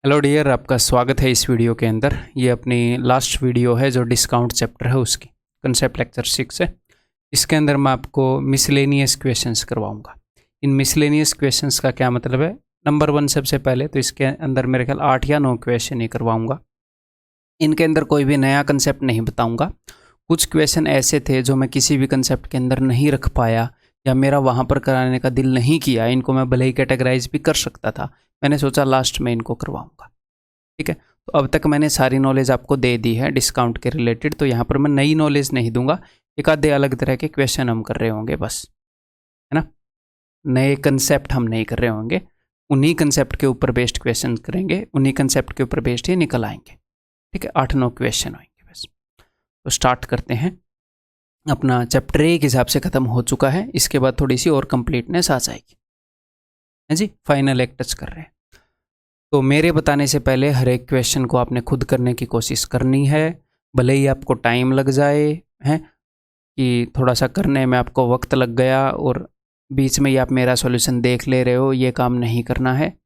Hello dear, आपका स्वागत है इस वीडियो के अंदर। ये अपनी लास्ट वीडियो है जो डिस्काउंट चैप्टर है उसकी, कंसेप्ट लेक्चर 6 है। इसके अंदर मैं आपको मिसलेनियस क्वेश्चंस करवाऊंगा। इन मिसलेनियस क्वेश्चंस का क्या मतलब है? नंबर 1 सबसे पहले तो इसके अंदर मेरे ख्याल 8 या 9 क्वेश्चन ही करवाऊंगा। इनके अंदर कोई भी नया कंसेप्ट नहीं बताऊँगा। कुछ क्वेश्चन ऐसे थे जो मैं किसी भी कंसेप्ट के अंदर नहीं रख पाया या मेरा वहाँ पर कराने का दिल नहीं किया। इनको मैं भले ही कैटेगराइज भी कर सकता था, मैंने सोचा लास्ट में इनको करवाऊंगा। ठीक है, तो अब तक मैंने सारी नॉलेज आपको दे दी है डिस्काउंट के रिलेटेड, तो यहाँ पर मैं नई नॉलेज नहीं दूंगा। एक आधे अलग तरह के क्वेश्चन हम कर रहे होंगे बस, है ना। नए कंसेप्ट हम नहीं कर रहे होंगे, उन्हीं कंसेप्ट के ऊपर बेस्ड क्वेश्चन करेंगे, उन्हीं कंसेप्ट के ऊपर बेस्ड ही निकल आएंगे। ठीक है, 8-9 क्वेश्चन होंगे बस। तो स्टार्ट करते हैं। अपना चैप्टर 1 हिसाब से ख़त्म हो चुका है, इसके बाद थोड़ी सी और कंप्लीटनेस आ जाएगी। है जी, फाइनल एक टच कर रहे हैं। तो मेरे बताने से पहले हर एक क्वेश्चन को आपने खुद करने की कोशिश करनी है, भले ही आपको टाइम लग जाए, हैं कि थोड़ा सा करने में आपको वक्त लग गया और बीच में ही आप मेरा सॉल्यूशन देख ले रहे हो, ये काम नहीं करना है।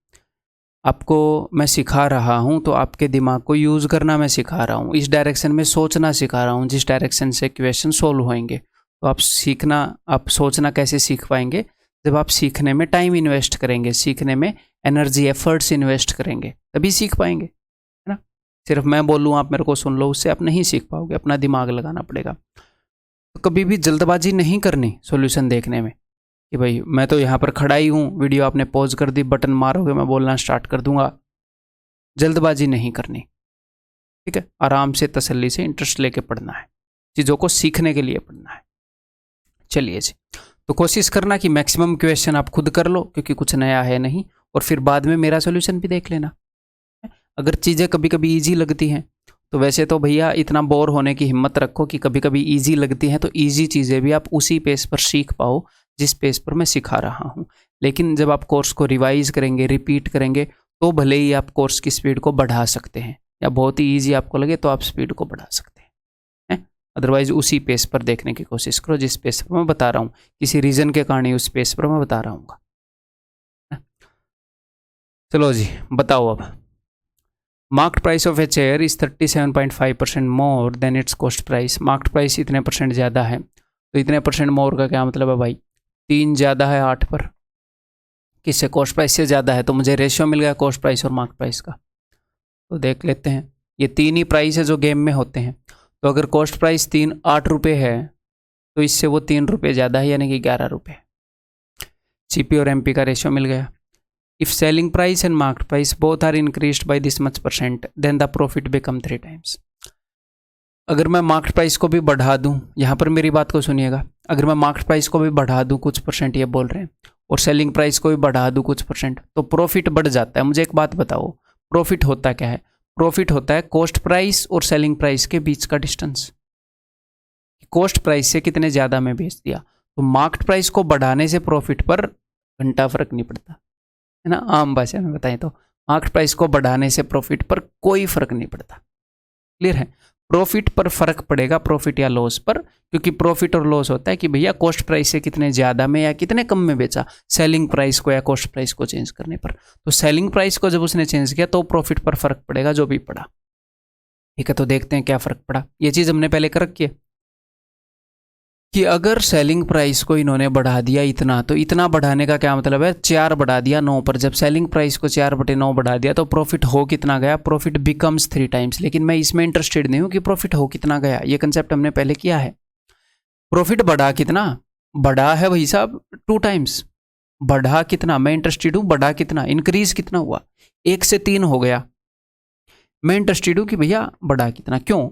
आपको मैं सिखा रहा हूँ तो आपके दिमाग को यूज़ करना मैं सिखा रहा हूँ, इस डायरेक्शन में सोचना सिखा रहा हूँ, जिस डायरेक्शन से क्वेश्चन सोल्व होंगे। तो आप सोचना कैसे सीख पाएंगे? जब आप सीखने में टाइम इन्वेस्ट करेंगे, सीखने में एनर्जी एफर्ट्स इन्वेस्ट करेंगे, तभी सीख पाएंगे, है ना। सिर्फ मैं बोलूँ आप मेरे को सुन लो, उससे आप नहीं सीख पाओगे, अपना दिमाग लगाना पड़ेगा। तो कभी भी जल्दबाजी नहीं करनी सॉल्यूशन देखने में कि भाई मैं तो यहाँ पर खड़ा ही हूँ, वीडियो आपने पॉज कर दी, बटन मारोगे मैं बोलना स्टार्ट कर दूंगा। जल्दबाजी नहीं करनी, ठीक है। आराम से तसल्ली से इंटरेस्ट लेके पढ़ना है, चीज़ों को सीखने के लिए पढ़ना है। चलिए जी, तो कोशिश करना कि मैक्सिमम क्वेश्चन आप खुद कर लो, क्योंकि कुछ नया है नहीं, और फिर बाद में मेरा सॉल्यूशन भी देख लेना। अगर चीज़ें कभी कभी ईजी लगती हैं तो वैसे तो भैया इतना बोर होने की हिम्मत रखो कि कभी कभी ईजी लगती हैं तो ईजी चीज़ें भी आप उसी पेस पर सीख पाओ जिस पेस पर मैं सिखा रहा हूँ। लेकिन जब आप कोर्स को रिवाइज करेंगे, रिपीट करेंगे, तो भले ही आप कोर्स की स्पीड को बढ़ा सकते हैं, या बहुत ही ईजी आपको लगे तो आप स्पीड को बढ़ा सकते हैं। अदरवाइज उसी पेस पर देखने की कोशिश करो जिस पेस पर मैं बता रहा हूँ, किसी रीज़न के कारण ही उस पेस पर मैं बता रहा हूँ। चलो जी, बताओ अब। Marked price of a chair is 37.5% more than it's cost price. Marked price इतने परसेंट ज़्यादा है, तो इतने परसेंट मोर का क्या मतलब है भाई? 3 ज़्यादा है 8 पर, किससे? कॉस्ट प्राइस से ज़्यादा है, तो मुझे रेशियो मिल गया कॉस्ट प्राइस और मार्क्ड प्राइस का। तो देख लेते हैं, ये 3 ही प्राइस है जो गेम में होते हैं। तो अगर कॉस्ट प्राइस 8 रुपये है तो इससे वो 3 रुपये ज़्यादा है, यानी कि 11 रुपये। CP और MP का रेशियो मिल गया। If selling price and market price both are increased by this much %, then the profit become 3 times. अगर मैं मार्केट प्राइस को भी बढ़ा दूं, यहाँ पर मेरी बात को सुनिएगा, अगर मैं मार्केट प्राइस को भी बढ़ा दूं कुछ परसेंट, ये बोल रहे हैं, और सेलिंग प्राइस को भी बढ़ा दूं कुछ %, तो प्रॉफिट बढ़ जाता है। मुझे एक बात बताओ, प्रॉफिट होता क्या है? प्रॉफिट होता है कॉस्ट प्राइस और सेलिंग प्राइस के बीच का डिस्टेंस। कॉस्ट प्राइस से कितने ज़्यादा में बेच दिया, तो मार्केट प्राइस को बढ़ाने से प्रॉफिट पर घंटा फर्क नहीं पड़ता, है ना। आम भाषा में बताएं तो मार्केट प्राइस को बढ़ाने से प्रॉफिट पर कोई फर्क नहीं पड़ता। क्लियर है? प्रॉफिट पर फर्क पड़ेगा, प्रॉफिट या लॉस पर, क्योंकि प्रॉफिट और लॉस होता है कि भैया कॉस्ट प्राइस से कितने ज़्यादा में या कितने कम में बेचा, सेलिंग प्राइस को या कॉस्ट प्राइस को चेंज करने पर। तो सेलिंग प्राइस को जब उसने चेंज किया तो प्रॉफिट पर फर्क पड़ेगा, जो भी पड़ा। ठीक है, तो देखते हैं क्या फर्क पड़ा। ये चीज़ हमने पहले कर रखी है कि अगर सेलिंग प्राइस को इन्होंने बढ़ा दिया इतना, तो इतना बढ़ाने का क्या मतलब है? 4 बढ़ा दिया 9 पर। जब सेलिंग प्राइस को 4/9 बढ़ा दिया तो प्रॉफिट हो कितना गया? Profit becomes 3 times. लेकिन मैं इसमें इंटरेस्टेड नहीं हूँ कि प्रॉफिट हो कितना गया, ये कंसेप्ट हमने पहले किया है। प्रॉफिट बढ़ा कितना? बढ़ा है भाई साहब 2 टाइम्स। बढ़ा कितना? मैं इंटरेस्टेड हूँ बढ़ा कितना, इंक्रीज कितना हुआ? 1 से 3 हो गया। मैं इंटरेस्टेड हूँ कि भैया बढ़ा कितना। क्यों?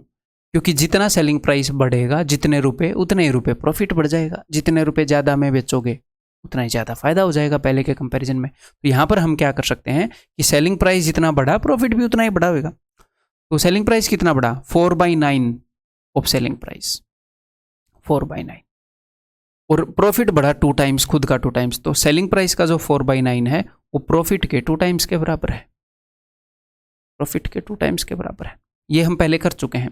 क्योंकि जितना सेलिंग प्राइस बढ़ेगा, जितने रुपए उतने ही रुपए प्रॉफिट बढ़ जाएगा। जितने रुपए ज़्यादा में बेचोगे उतना ही ज़्यादा फायदा हो जाएगा पहले के कंपैरिजन में। तो यहाँ पर हम क्या कर सकते हैं कि सेलिंग प्राइस जितना बढ़ा प्रॉफिट भी उतना ही बढ़ा होगा। तो सेलिंग प्राइस कितना बढ़ा? 4/9 ऑफ सेलिंग प्राइस, 4/9, और प्रॉफिट बढ़ा 2 टाइम्स, खुद का 2 टाइम्स। तो सेलिंग प्राइस का जो 4/9 है वो प्रॉफिट के 2 टाइम्स के बराबर है, प्रॉफिट के 2 टाइम्स के बराबर है। ये हम पहले कर चुके हैं।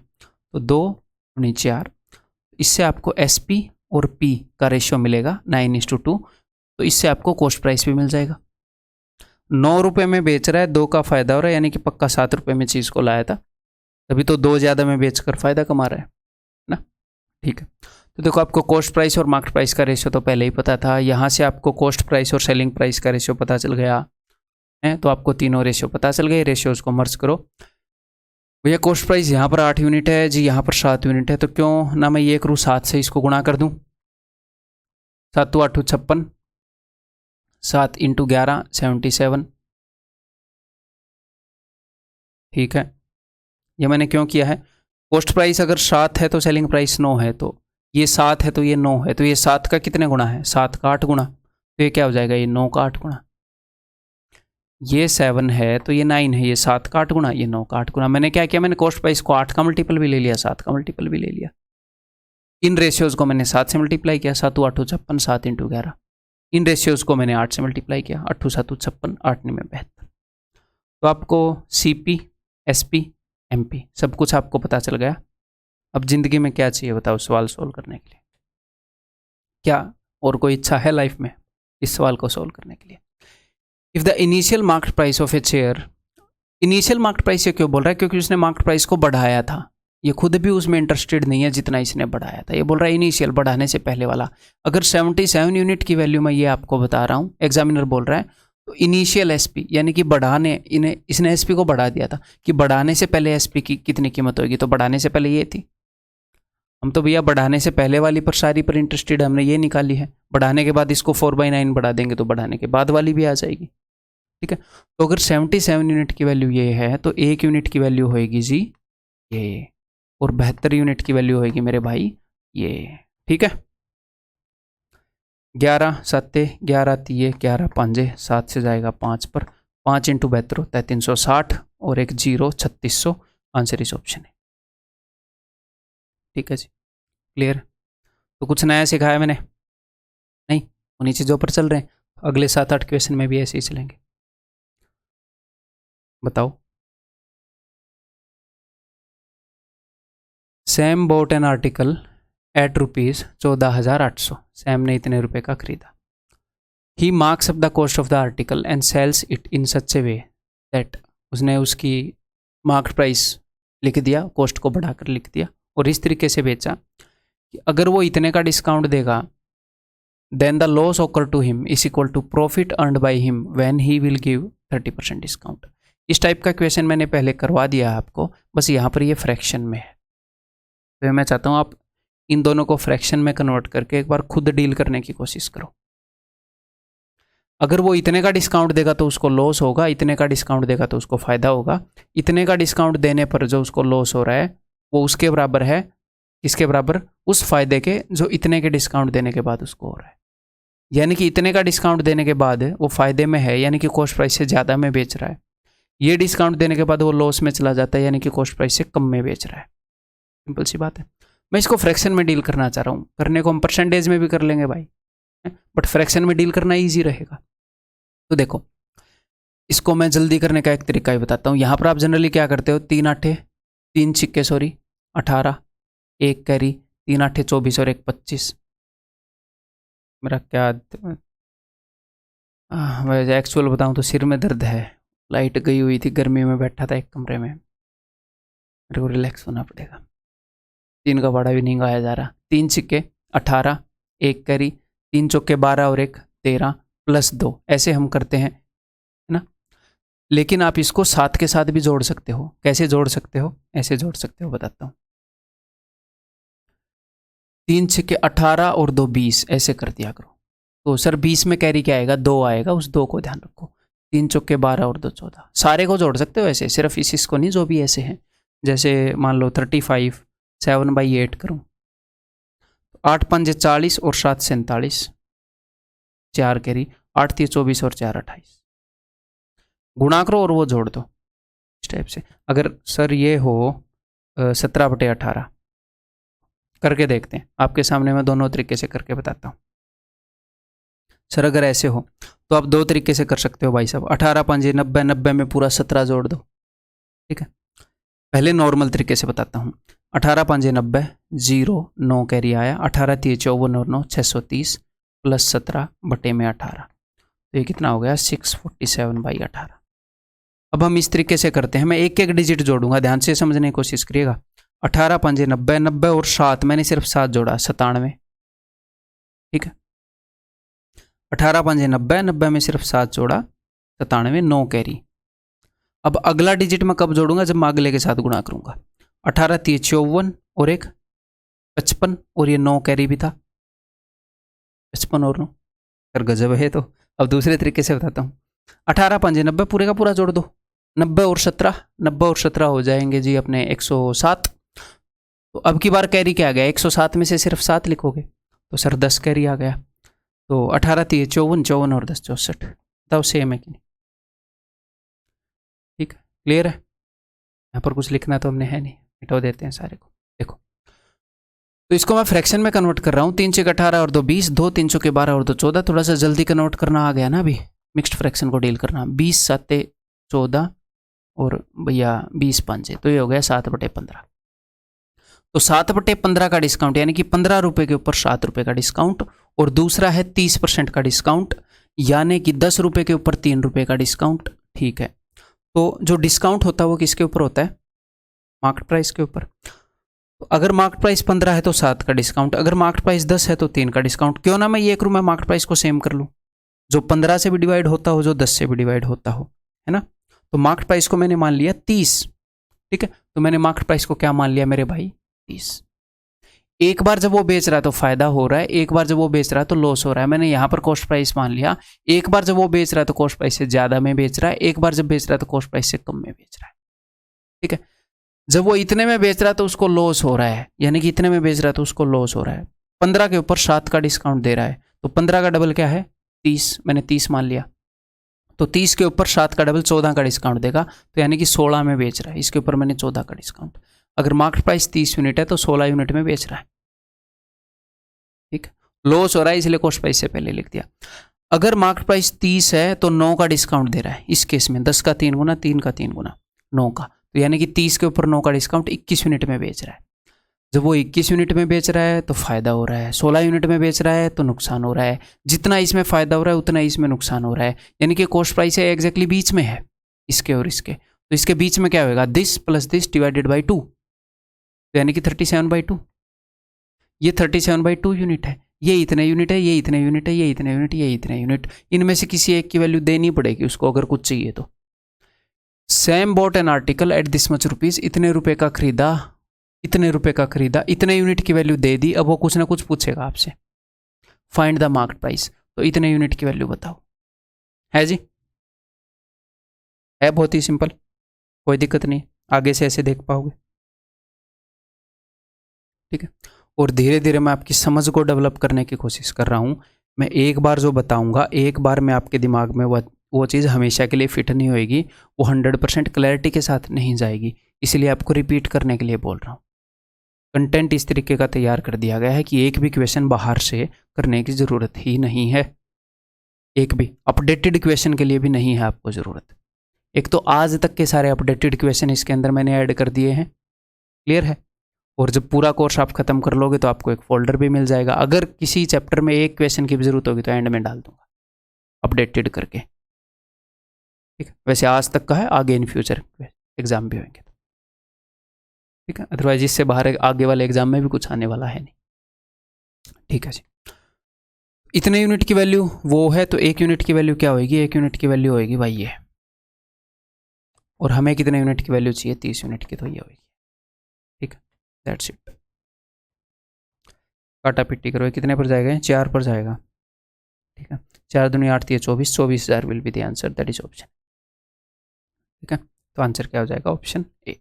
तो 2×4, इससे आपको SP और P का रेशियो मिलेगा 9:2, तो इससे आपको कॉस्ट प्राइस भी मिल जाएगा। ₹9 में बेच रहा है, 2 का फ़ायदा हो रहा है, यानी कि पक्का ₹7 में चीज़ को लाया था, तभी तो 2 ज़्यादा में बेचकर फ़ायदा कमा रहा है ना। ठीक है, तो देखो आपको कॉस्ट प्राइस और मार्केट प्राइस का रेशियो तो पहले ही पता था। यहाँ से आपको कॉस्ट प्राइस और सेलिंग प्राइस का रेशियो पता चल गया है, तो आपको तीनों रेशियो पता चल गए। रेशियोज़ को मर्ज करो। भैया कॉस्ट प्राइस यहाँ पर 8 यूनिट है जी, यहाँ पर 7 यूनिट है, तो क्यों ना मैं ये करूँ 7 से इसको गुणा कर दूँ। 7 × 8 = 56, 7 × 11 77। ठीक है, ये मैंने क्यों किया है, कॉस्ट प्राइस अगर 7 है तो सेलिंग प्राइस 9 है, तो ये 7 है तो ये 9 है, तो ये 7 का कितने गुना है, 7 का 8 गुना, तो ये क्या हो जाएगा, ये 9 का 8 गुना। ये 7 है तो ये 9 है, ये 7 का 8 गुना, ये 9 का 8 गुना। मैंने क्या किया, मैंने कॉस्ट प्राइस को 8 का मल्टीपल भी ले लिया, 7 का मल्टीपल भी ले लिया। इन रेशियोज़ को मैंने 7 से मल्टीप्लाई किया, 7 × 8 = 56, 7 × 11। इन रेशियोज़ को मैंने 8 से मल्टीप्लाई किया, 8 × 7 = 56, 8 × 9 = 72। तो आपको CP, SP, MP सब कुछ आपको पता चल गया। अब ज़िंदगी में क्या चाहिए बताओ सवाल सोल्व करने के लिए, क्या और कोई इच्छा है लाइफ में इस सवाल को सोल्व करने के लिए। If the initial market price of A share, initial market price ये क्यों बोल रहा है, क्योंकि उसने मार्केट प्राइस को बढ़ाया था, ये खुद भी उसमें इंटरेस्टेड नहीं है जितना इसने बढ़ाया था। ये बोल रहा है इनिशियल, बढ़ाने से पहले वाला। अगर 77 यूनिट की वैल्यू मैं ये आपको बता रहा हूँ, एग्जामिनर बोल रहा है, तो इनिशियल SP यानी कि बढ़ाने, इसने SP को बढ़ा दिया था कि बढ़ाने से पहले SP की कितनी कीमत होगी, तो बढ़ाने से पहले ये थी। हम तो भैया बढ़ाने से पहले वाली पर सारी पर इंटरेस्टेड, हमने ये निकाली है। बढ़ाने के बाद इसको 4/9 बढ़ा देंगे तो बढ़ाने के बाद वाली भी आ जाएगी। ठीक है, तो अगर 77 यूनिट की वैल्यू ये है तो 1 यूनिट की वैल्यू होएगी जी ये, और 72 यूनिट की वैल्यू होएगी मेरे भाई ये। ठीक है, 11 7 11 3 11 5 7 से जाएगा 5 पर, 5 × 72 होता है 360, और एक 0 3600। आंसर इस ऑप्शन है। ठीक है जी, क्लियर। तो कुछ नया सिखाया मैंने नहीं, वो नीचे जो पर चल रहे हैं, अगले 7-8 क्वेश्चन में भी ऐसे ही चलेंगे। बताओ। Sam bought an article at ₹14,800। Sam ने इतने रुपए का खरीदा। He marks up the cost of the article and sells it in such a way that, उसने उसकी मार्केट प्राइस लिख दिया, कॉस्ट को बढ़ाकर लिख दिया, और इस तरीके से बेचा कि अगर वो इतने का डिस्काउंट देगा, then the loss occur to him is equal to profit earned by him when he will give 30% discount. इस टाइप का क्वेश्चन मैंने पहले करवा दिया है आपको, बस यहाँ पर ये फ्रैक्शन में है। तो मैं चाहता हूँ आप इन दोनों को फ्रैक्शन में कन्वर्ट करके एक बार खुद डील करने की कोशिश करो। अगर वो इतने का डिस्काउंट देगा तो उसको लॉस होगा, इतने का डिस्काउंट देगा तो उसको फ़ायदा होगा। इतने का डिस्काउंट देने पर जो उसको लॉस हो रहा है वो उसके बराबर है, इसके बराबर, उस फायदे के जो इतने के डिस्काउंट देने के बाद उसको हो रहा है। यानी कि इतने का डिस्काउंट देने के बाद वो फ़ायदे में है, यानी कि कॉस्ट प्राइस से ज़्यादा में बेच रहा है। ये डिस्काउंट देने के बाद वो लॉस में चला जाता है, यानी कि कॉस्ट प्राइस से कम में बेच रहा है। सिंपल सी बात है। मैं इसको फ्रैक्शन में डील करना चाह रहा हूँ, करने को हम परसेंटेज में भी कर लेंगे भाई, बट फ्रैक्शन में डील करना ईजी रहेगा। तो देखो, इसको मैं जल्दी करने का एक तरीका ही बताता हूँ। यहाँ पर आप जनरली क्या करते हो, 3 8 3 सिक्के 18, 1 कैरी, 3 8 24 और 1 25। मेरा क्या वैसे एक्चुअल बताऊँ तो सिर में दर्द है, लाइट गई हुई थी, गर्मी में बैठा था एक कमरे में, मेरे को रिलैक्स होना पड़ेगा। 3 का भाड़ा भी नहीं गाया जा रहा। 3 सिक्के 18, 1 कैरी, 3 चौके 12 और 1 13 प्लस 2, ऐसे हम करते हैं, है ना। लेकिन आप इसको 7 के साथ भी जोड़ सकते हो। कैसे जोड़ सकते हो, ऐसे जोड़ सकते हो, बताता हूँ। 3 सिक्के 18 और 2 20, ऐसे कर दिया करो। तो सर 20 में कैरी क्या आएगा, 2 आएगा, उस 2 को ध्यान रखो। 3 चौके 12 और 2 14, सारे को जोड़ सकते हो ऐसे, सिर्फ इसको नहीं, जो भी ऐसे हैं। जैसे मान लो 35 7/8 करूँ, 8 5 40 और 7 47, 4 कैरी, 8 3 24 और 4 28, गुणा करो और वो जोड़ दो इस टाइप से। अगर सर ये हो 17/18, करके देखते हैं, आपके सामने मैं दोनों तरीके से करके बताता हूँ। सर अगर ऐसे हो तो आप 2 तरीके से कर सकते हो भाई साहब। 18 5 90, 90 में पूरा 17 जोड़ दो। ठीक है, पहले नॉर्मल तरीके से बताता हूँ। 18 5 90, 0 9 कैरी आया, 18 3 54 और 9 630 प्लस 17 बटे में 18, तो ये कितना हो गया 647/18। अब हम इस तरीके से करते हैं, मैं एक एक डिजिट जोड़ूंगा, ध्यान से समझने की कोशिश करिएगा। 18 पंजे 90, 90 और 7, मैंने सिर्फ 7 जोड़ा, 97। ठीक है, 18 पंजे 90, 90 में सिर्फ 7 जोड़ा, 97, 9 कैरी। अब अगला डिजिट मैं कब जोड़ूंगा, जब मैं अगले के साथ गुणा करूंगा। 18 3 54 और एक 55, और ये 9 कैरी भी था, 55 और 9, सर गजब है। तो अब दूसरे तरीके से बताता हूँ। 18 पंजे 90, पूरे का पूरा जोड़ दो, 90 और 17, 90 और 17 हो जाएंगे जी अपने 107। तो अब की बार कैरी क्या आ गया, 107 में से सिर्फ 7 लिखोगे तो सर 10 कैरी आ गया। तो 18 3 54, 54 और 10 64। बताओ सेम है कि नहीं? ठीक है, क्लियर है। यहाँ पर कुछ लिखना तो हमने है नहीं, मिटा देते हैं सारे को। देखो, तो इसको मैं फ्रैक्शन में कन्वर्ट कर रहा हूँ। 3 6 18 और 2 20, 2 3 के 12 और 2 14। थोड़ा सा जल्दी कन्वर्ट करना आ गया ना, अभी मिक्स्ड फ्रैक्शन को डील करना। 20 7 14 और भैया 20 5, तो ये हो गया 7/15। तो 7/15 का डिस्काउंट, यानी कि 15 रुपये के ऊपर 7 रुपये का डिस्काउंट, और दूसरा है 30% का डिस्काउंट, यानी कि 10 रुपये के ऊपर 3 रुपये का डिस्काउंट। ठीक है, तो जो डिस्काउंट होता है वो किसके ऊपर होता है, मार्केट प्राइस के ऊपर। तो अगर मार्केट प्राइस 15 है तो 7 का डिस्काउंट, अगर मार्केट प्राइस 10 है तो 3 का डिस्काउंट। क्यों ना मैं ये करूँ, मैं मार्केट प्राइस को सेम कर लूँ, जो 15 से भी डिवाइड होता हो, जो 10 से भी डिवाइड होता हो, है ना। तो मार्केट प्राइस को मैंने मान लिया 30। ठीक है, तो मैंने मार्केट प्राइस को क्या मान लिया मेरे भाई, 30। एक बार जब वो बेच रहा है तो फायदा हो रहा है, एक बार जब वो बेच रहा है तो लॉस हो रहा है। मैंने यहाँ पर कॉस्ट प्राइस मान लिया। एक बार जब वो बेच रहा है तो कॉस्ट प्राइस से ज्यादा में बेच रहा है, एक बार जब बेच रहा है तो कॉस्ट प्राइस से कम में बेच रहा है। ठीक है, जब वो इतने में बेच रहा है तो उसको लॉस हो रहा है, यानी कि इतने में बेच रहा है तो उसको लॉस हो रहा है। 15 के ऊपर 7 का डिस्काउंट दे रहा है, तो 15 का डबल क्या है, 30। मैंने 30 मान लिया, तो 30 के ऊपर 7 का डबल 14 का डिस्काउंट देगा, तो यानी कि 16 में बेच रहा है। इसके ऊपर मैंने 14 का डिस्काउंट। अगर मार्केट प्राइस 30 यूनिट है तो 16 यूनिट में बेच रहा है। ठीक, लॉस हो रहा है, इसलिए कॉस्ट प्राइस से पहले लिख दिया। अगर मार्केट प्राइस 30 है तो 9 का डिस्काउंट दे रहा है। इस केस में 10 का 3 गुना, 3 का 3 गुना 9 का, तो यानी कि 30 के ऊपर 9 का डिस्काउंट 21 यूनिट में बेच रहा है। जब वो 21 यूनिट में बेच रहा है तो फायदा हो रहा है, 16 यूनिट में बेच रहा है तो नुकसान हो रहा है। जितना इसमें फायदा हो रहा है उतना इसमें नुकसान हो रहा है, यानी कि कॉस्ट प्राइस है एग्जैक्टली बीच में है, इसके और इसके। तो इसके बीच में क्या होगा, this plus this divided by 2, तो यानी कि 37/2। ये 37/2 यूनिट है, ये इतने यूनिट है, ये इतने यूनिट है, ये इतने यूनिट, ये इतने यूनिट। इनमें से किसी एक की वैल्यू देनी पड़ेगी उसको अगर कुछ चाहिए तो। Sam bought an article at this much rupees, इतने रुपए का खरीदा, इतने रुपए का खरीदा, इतने यूनिट की वैल्यू दे दी। अब वो कुछ ना कुछ पूछेगा आपसे, फाइंड द मार्केट प्राइस, तो इतने यूनिट की वैल्यू बताओ। है जी, है बहुत ही सिंपल, कोई दिक्कत नहीं, आगे से ऐसे देख पाओगे। ठीक है, और धीरे धीरे मैं आपकी समझ को डेवलप करने की कोशिश कर रहा हूँ। मैं एक बार जो बताऊंगा, एक बार में आपके दिमाग में वो चीज़ हमेशा के लिए फिट नहीं होएगी, वो 100% क्लैरिटी के साथ नहीं जाएगी, इसलिए आपको रिपीट करने के लिए बोल रहा हूँ। कंटेंट इस तरीके का तैयार कर दिया गया है कि एक भी क्वेश्चन बाहर से करने की ज़रूरत ही नहीं है, एक भी अपडेटेड क्वेश्चन के लिए भी नहीं है आपको ज़रूरत। एक तो आज तक के सारे अपडेटेड क्वेश्चन इसके अंदर मैंने ऐड कर दिए हैं, क्लियर है। और जब पूरा कोर्स आप खत्म कर लोगे तो आपको एक फोल्डर भी मिल जाएगा। अगर किसी चैप्टर में एक क्वेश्चन की भी जरूरत होगी तो एंड में डाल दूंगा अपडेटेड करके। ठीक है, वैसे आज तक का है, आगे इन फ्यूचर एग्जाम भी होंगे तो ठीक है, अदरवाइज इससे बाहर आगे वाले एग्जाम में भी कुछ आने वाला है नहीं। ठीक है जी, इतने यूनिट की वैल्यू वो है, तो एक यूनिट की वैल्यू क्या होगी, एक यूनिट की वैल्यू होगी भाई ये, और हमें कितने यूनिट की वैल्यू चाहिए, 30 यूनिट की, तो ये होगी। ठीक है, दैट्स इट। काटा पिट्टी करो, कितने पर जाएगा, 4 पर जाएगा। ठीक है, 4 दूनी 8 24, 24,000 will be the answer, that is option. ठीक है, तो आंसर क्या हो जाएगा, option A.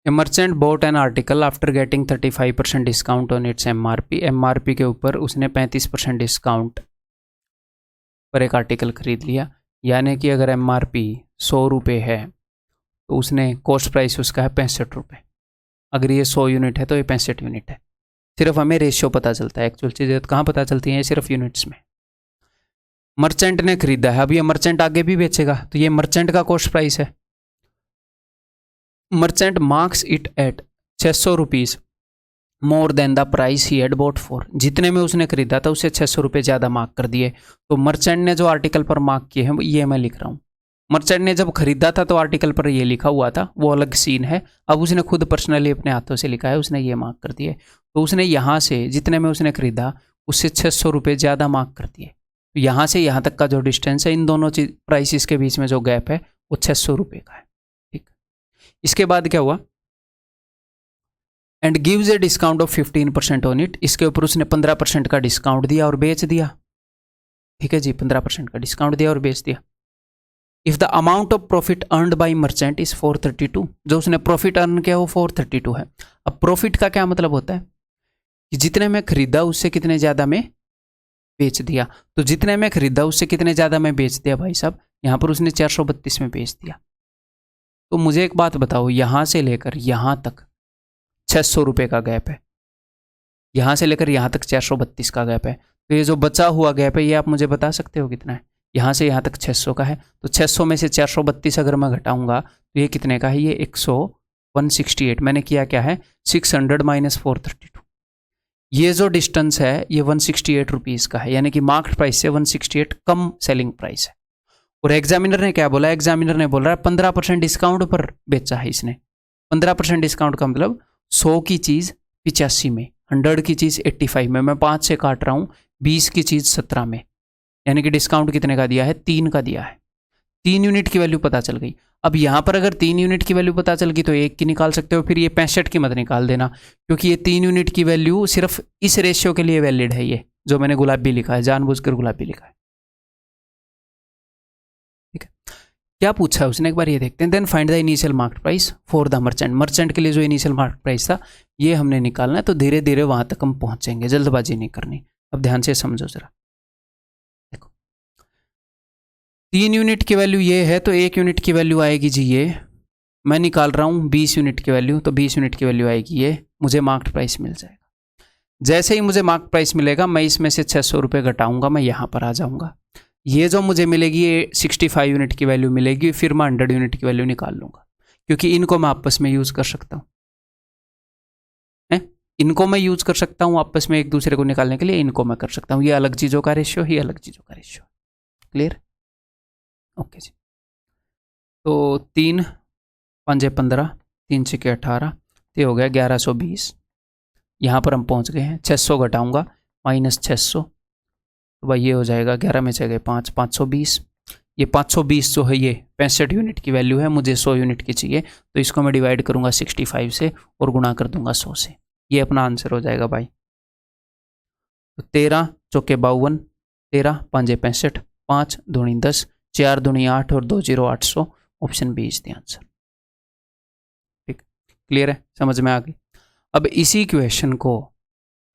A merchant bought an article after getting 35% discount on its MRP। MRP के ऊपर उसने 35% डिस्काउंट पर एक आर्टिकल खरीद लिया, यानी कि अगर MRP 100 रुपये है तो उसने कॉस्ट प्राइस उसका है 65 रुपये। अगर ये 100 यूनिट है तो ये 65 यूनिट है। सिर्फ हमें रेशियो पता चलता है, एक्चुअल चीज़ें कहाँ पता चलती हैं, सिर्फ यूनिट्स में। मर्चेंट ने खरीदा है, अब ये मर्चेंट आगे भी बेचेगा, तो ये मर्चेंट का कॉस्ट प्राइस है। Merchant marks it at 600 rupees more than the price he had bought for, जितने में उसने खरीदा था उससे 600 रुपये ज़्यादा मार्क कर दिए। तो मर्चेंट ने जो आर्टिकल पर मार्क किए हैं ये मैं लिख रहा हूँ। मर्चेंट ने जब खरीदा था तो आर्टिकल पर ये लिखा हुआ था, वो अलग सीन है। अब उसने खुद पर्सनली अपने हाथों से लिखा है, उसने ये मार्क कर दिए। तो उसने यहाँ से जितने में उसने खरीदा उससे 600 रुपये ज़्यादा मार्क कर दिए। तो यहाँ से यहाँ तक का जो डिस्टेंस है इन दोनों प्राइसेस के बीच में जो गैप है वो 600 रुपये का है। ठीक, इसके बाद क्या हुआ, and gives a discount of 15% on it, इसके ऊपर उसने 15% का डिस्काउंट दिया और बेच दिया। ठीक है जी, 15% का डिस्काउंट दिया और बेच दिया। If the amount of profit earned bye merchant is 432, जो उसने प्रॉफिट अर्न किया वो 432 है। अब प्रॉफिट का क्या मतलब होता है कि जितने में खरीदा उससे कितने ज़्यादा में बेच दिया। तो जितने में खरीदा उससे कितने ज़्यादा में बेच दिया भाई साहब, यहाँ पर उसने 432 में बेच दिया। तो मुझे एक बात बताओ, यहाँ से लेकर यहाँ तक 600 रुपये का गैप है, यहाँ से लेकर यहाँ तक 432 का गैप है। तो ये जो बचा हुआ गैप है ये आप मुझे बता सकते हो कितना है? यहाँ से यहाँ तक 600 का है, तो 600 में से 432 अगर मैं घटाऊंगा तो ये कितने का है? ये 168। मैंने किया क्या है, 600 माइनस 432। ये जो डिस्टेंस है ये 168 रुपीज़ का है, यानी कि मार्केट प्राइस से 168 कम सेलिंग प्राइस है। और एग्जामिनर ने क्या बोला, एग्जामिनर ने बोल रहा है 15% डिस्काउंट पर बेचा है इसने। 15% डिस्काउंट का मतलब 100 की चीज़ 85 में, 100 की चीज़ 85 में, मैं 5 से काट रहा हूँ, 20 की चीज़ 17 में, यानी कि डिस्काउंट कितने का दिया है? 3 का दिया है। 3 यूनिट की वैल्यू पता चल गई। अब यहाँ पर अगर 3 यूनिट की वैल्यू पता चल गई तो 1 की निकाल सकते हो, फिर ये 65 की मत निकाल देना, क्योंकि ये 3 यूनिट की वैल्यू सिर्फ इस रेशियो के लिए वैलिड है। ये जो मैंने गुलाबी लिखा है, जानबूझकर गुलाबी लिखा है। ठीक है, क्या पूछा है उसने एक बार ये देखते हैं। Then find the initial market price for the merchant, merchant के लिए जो इनिशियल मार्केट प्राइस था ये हमने निकालना है। तो धीरे धीरे वहां तक हम पहुंचेंगे, जल्दबाजी नहीं करनी। अब ध्यान से समझो जरा, 3 यूनिट की वैल्यू ये है, तो 1 यूनिट की वैल्यू आएगी जी ये, मैं निकाल रहा हूँ 20 यूनिट की वैल्यू, तो 20 यूनिट की वैल्यू आएगी ये, मुझे मार्केट प्राइस मिल जाएगा। जैसे ही मुझे मार्केट प्राइस मिलेगा मैं इसमें से 600 रुपये घटाऊंगा, मैं यहाँ पर आ जाऊँगा। ये जो मुझे मिलेगी ये 65 यूनिट की वैल्यू मिलेगी, फिर मैं 100 यूनिट की वैल्यू निकाल लूँगा, क्योंकि इनको मैं आपस में यूज़ कर सकता हूँ। इनको मैं यूज़ कर सकता हूँ आपस में एक दूसरे को निकालने के लिए, इनको मैं कर सकता हूँ। ये अलग चीज़ों का रेशियो, ये अलग चीज़ों का रेशियो। क्लियर? ओके जी। तो 3 5 15, 3 6 18, ये हो गया 1120। यहाँ पर हम पहुँच गए हैं। 600 घटाऊँगा, माइनस 600, तो भाई ये हो जाएगा 11 में से गए 5, 520। ये 520 जो है ये 65 यूनिट की वैल्यू है, मुझे 100 यूनिट की चाहिए, तो इसको मैं डिवाइड करूँगा 65 से और गुणा कर दूंगा 100 से। ये अपना आंसर हो जाएगा भाई। तो 13 चौके 52, 13 5 65, 5 दूनी 10, 4 दूनी 8 और 2 0 800। Option B is the answer. ठीक, क्लियर है, समझ में आ गई। अब इसी क्वेश्चन को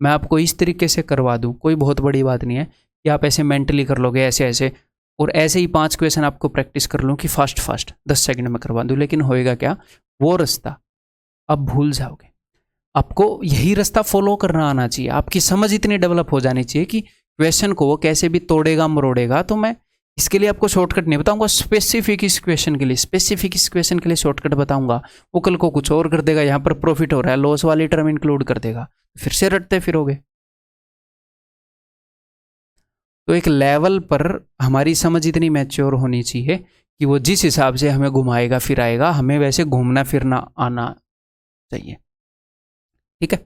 मैं आपको इस तरीके से करवा दूं, कोई बहुत बड़ी बात नहीं है कि आप ऐसे मेंटली कर लोगे ऐसे ऐसे, और ऐसे ही 5 क्वेश्चन आपको प्रैक्टिस कर लूँ कि फास्ट 10 सेकंड में करवा दूँ, लेकिन होएगा क्या, वो रास्ता आप भूल जाओगे। आपको यही रास्ता फॉलो करना आना चाहिए। आपकी समझ इतनी डेवलप हो जानी चाहिए कि क्वेश्चन को वो कैसे भी तोड़ेगा मरोड़ेगा। तो मैं इसके लिए आपको शॉर्टकट नहीं बताऊंगा, स्पेसिफिक इस क्वेश्चन के लिए, स्पेसिफिक इस क्वेश्चन के लिए शॉर्टकट बताऊंगा। वो कल को कुछ और कर देगा, यहाँ पर प्रॉफिट हो रहा है, लॉस वाली टर्म इंक्लूड कर देगा, फिर से रटते फिरोगे। तो एक लेवल पर हमारी समझ इतनी मैच्योर होनी चाहिए कि वो जिस हिसाब से हमें घुमाएगा फिराएगा, हमें वैसे घूमना फिरना आना चाहिए। ठीक है,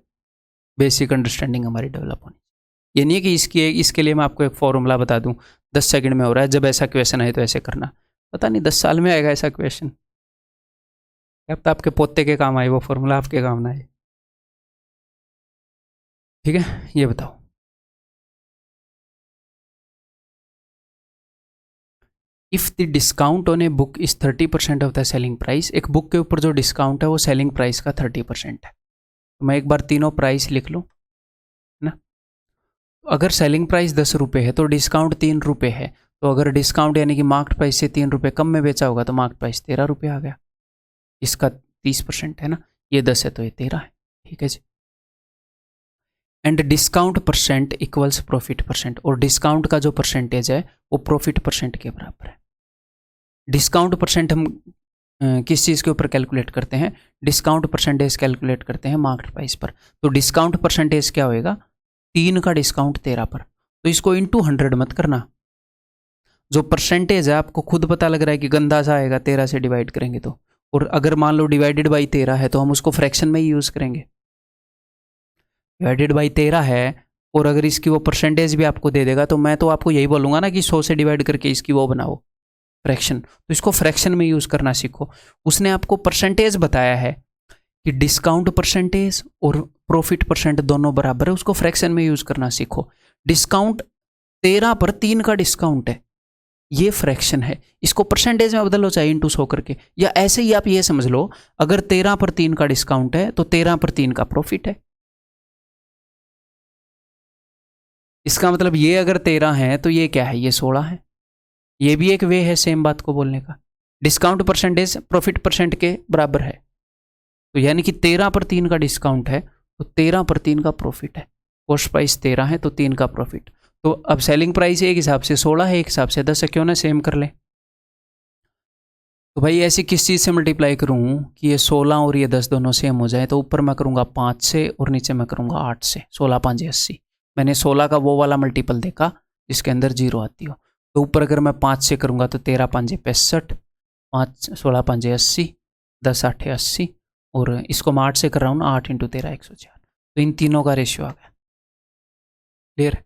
बेसिक अंडरस्टैंडिंग हमारी डेवलप होनी। ये नहीं है कि इसके लिए मैं आपको एक फॉर्मूला बता दूं 10 सेकंड में हो रहा है, जब ऐसा क्वेश्चन आए तो ऐसे करना। पता नहीं 10 साल में आएगा ऐसा क्वेश्चन, क्या पता आपके पोते के काम आए वो फॉर्मूला, आपके काम ना आए। ठीक है, ये बताओ, if the discount on a book is 30% of the selling price, एक बुक के ऊपर जो डिस्काउंट है वो सेलिंग प्राइस का 30% है। तो मैं एक बार तीनों प्राइस लिख लूँ ना। अगर सेलिंग प्राइस 10 रुपये है तो डिस्काउंट 3 रुपये है, तो अगर डिस्काउंट यानी कि मार्केट प्राइस से 3 रुपये कम में बेचा होगा तो मार्केट प्राइस 13 रुपये आ गया। इसका 30% है ना, ये 10 है तो ये 13 है। ठीक है जी। And discount percent equals profit percent, और डिस्काउंट का जो परसेंटेज है वो प्रॉफिट परसेंट के बराबर है। डिस्काउंट परसेंट हम किस चीज़ के ऊपर कैलकुलेट करते हैं, डिस्काउंट परसेंटेज कैलकुलेट करते हैं मार्केट प्राइस पर। तो डिस्काउंट परसेंटेज क्या होएगा, 3 का डिस्काउंट 13 पर, तो इसको इंटू 100 मत करना। जो परसेंटेज है आपको खुद पता लग रहा है कि गंदा सा आएगा 13 से डिवाइड करेंगे तो, और अगर मान लो डिवाइडेड बाई 13 है तो हम उसको फ्रैक्शन में ही यूज़ करेंगे। डिवाइडेड बाई 13 है और अगर इसकी वो परसेंटेज भी आपको दे देगा तो मैं तो आपको यही बोलूँगा ना कि 100 से डिवाइड करके इसकी वो बनाओ फ्रैक्शन, तो इसको फ्रैक्शन में यूज़ करना सीखो। उसने आपको परसेंटेज बताया है कि डिस्काउंट परसेंटेज और प्रॉफिट परसेंट दोनों बराबर है, उसको फ्रैक्शन में यूज़ करना सीखो। डिस्काउंट 13 पर 3 का डिस्काउंट है, ये फ्रैक्शन है, इसको परसेंटेज में बदलो चाहे इंटू 100 करके, या ऐसे ही आप ये समझ लो अगर 13 पर 3 का डिस्काउंट है तो 13 पर 3 का प्रॉफिट है। इसका मतलब ये अगर 13 है तो ये क्या है, ये 16 है। ये भी एक वे है सेम बात को बोलने का। डिस्काउंट परसेंटेज प्रॉफिट परसेंट के बराबर है, तो यानी कि 13 पर 3 का डिस्काउंट है तो 13 पर 3 का प्रॉफिट है। कॉस्ट प्राइस 13 है तो 3 का प्रॉफिट। तो अब सेलिंग प्राइस एक हिसाब से 16 है, एक हिसाब से 10 है, क्यों ना सेम कर ले। तो भाई ऐसी किस चीज़ से मल्टीप्लाई करूँ कि ये 16 और ये 10 दोनों सेम हो जाए, तो ऊपर मैं करूँगा 5 से और नीचे मैं करूँगा 8 से। 16 5 80, मैंने 16 का वो वाला मल्टीपल देखा जिसके अंदर 0 आती हो। तो ऊपर अगर मैं 5 से करूँगा तो 13 5 65, 5 16 5 80, 10 8 80, और इसको मैं 8 से कर रहा हूँ ना, 8 × 13 104। तो इन तीनों का रेशियो आ गया। क्लियर?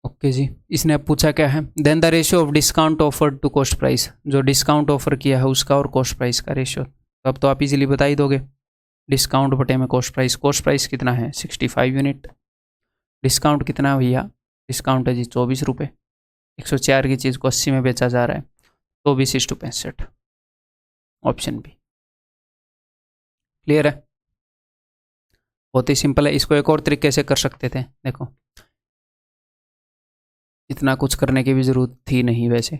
ओके जी। इसने अब पूछा क्या है, then the ratio of discount offered to cost price, जो डिस्काउंट ऑफर किया है उसका और कॉस्ट प्राइस का रेशियो। तो अब तो आप इजीली बता ही दोगे, डिस्काउंट बटे में कॉस्ट प्राइस कितना है 65 यूनिट। डिस्काउंट कितना है भैया, डिस्काउंट है जी 24 रुपये। 104 की चीज़ को 80 में बेचा जा रहा है, 24:65, ऑप्शन बी। क्लियर है? बहुत ही सिंपल है। इसको एक और तरीके से कर सकते थे, देखो इतना कुछ करने की भी ज़रूरत थी नहीं वैसे,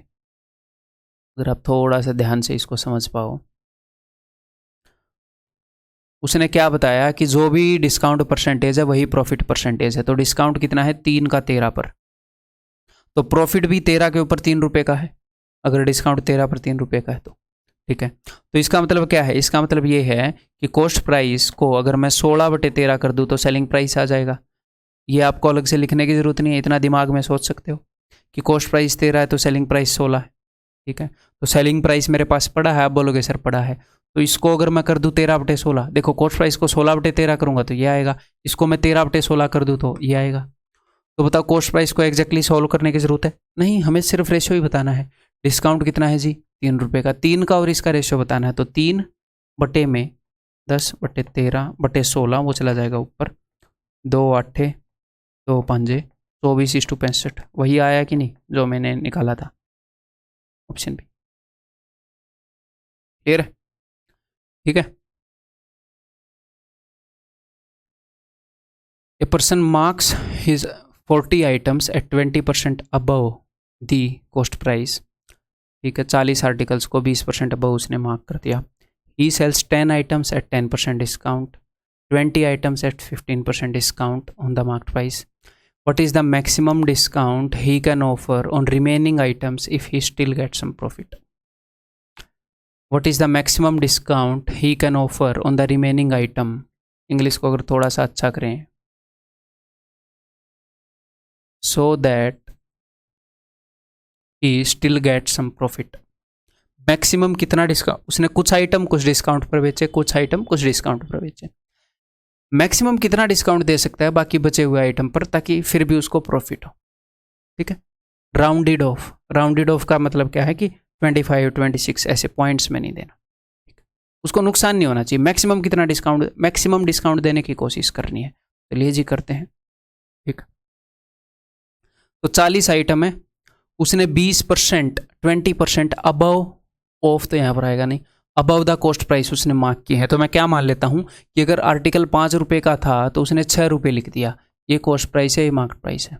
अगर आप थोड़ा सा ध्यान से इसको समझ पाओ। उसने क्या बताया कि जो भी डिस्काउंट परसेंटेज है वही प्रॉफिट परसेंटेज है। तो डिस्काउंट कितना है 3 का 13 पर, तो प्रॉफिट भी 13 के ऊपर 3 रुपये का है, अगर डिस्काउंट 13 पर 3 रुपये का है तो। ठीक है, तो इसका मतलब क्या है, इसका मतलब ये है कि कॉस्ट प्राइस को अगर मैं 16/13 कर दूँ तो सेलिंग प्राइस आ जाएगा। ये आपको अलग से लिखने की ज़रूरत नहीं है, इतना दिमाग में सोच सकते हो कि कॉस्ट प्राइस 13 है तो सेलिंग प्राइस 16 है। ठीक है, तो सेलिंग प्राइस मेरे पास पड़ा है, आप बोलोगे सर पड़ा है, तो इसको अगर मैं कर दूँ 13/16, देखो कॉस्ट प्राइस को 16/13 करूँगा तो ये आएगा, इसको मैं 13/16 कर दूँ तो ये आएगा। तो बताओ कॉस्ट प्राइस को एग्जैक्टली सॉल्व करने की ज़रूरत है नहीं, हमें सिर्फ रेशियो ही बताना है। डिस्काउंट कितना है जी 3 रुपये का, 3 का और इसका रेशियो बताना है, तो 3 बटे में 10/13/16 वो चला जाएगा ऊपर, 2 8 2 5 24:65, वही आया कि नहीं जो मैंने निकाला था, ऑप्शन बी। क्लियर है? ठीक है। A person marks his 40 items eight 20% above the cost price. ठीक है, 40 आर्टिकल्स को 20% अबव उसने मार्क कर दिया। He sells 10 items at 10% discount, 20 items at 15% discount on the market price. What is the maximum discount he can offer on remaining items if he still gets some profit? What is the maximum discount he can offer on the remaining item? English को अगर थोड़ा सा अच्छा करें, so that he still gets some profit. Maximum कितना discount, उसने कुछ item कुछ डिस्काउंट पर बेचे, कुछ आइटम कुछ डिस्काउंट पर बेचे, मैक्सिमम कितना डिस्काउंट दे सकता है बाकी बचे हुए आइटम पर ताकि फिर भी उसको प्रॉफिट हो। ठीक है, राउंडेड ऑफ का मतलब क्या है कि 25 26 ऐसे पॉइंट्स में नहीं देना, उसको नुकसान नहीं होना चाहिए। मैक्सिमम कितना डिस्काउंट, मैक्सिमम डिस्काउंट देने की कोशिश करनी है। चलिए जी करते हैं। ठीक, तो 40 आइटम है, उसने 20% 20% अबव ऑफ, तो यहाँ पर आएगा नहीं, अबव द कॉस्ट प्राइस उसने मार्क की है। तो मैं क्या मान लेता हूँ कि अगर आर्टिकल 5 रुपये का था तो उसने 6 रुपये लिख दिया, ये कॉस्ट प्राइस है, ये मार्केट प्राइस है।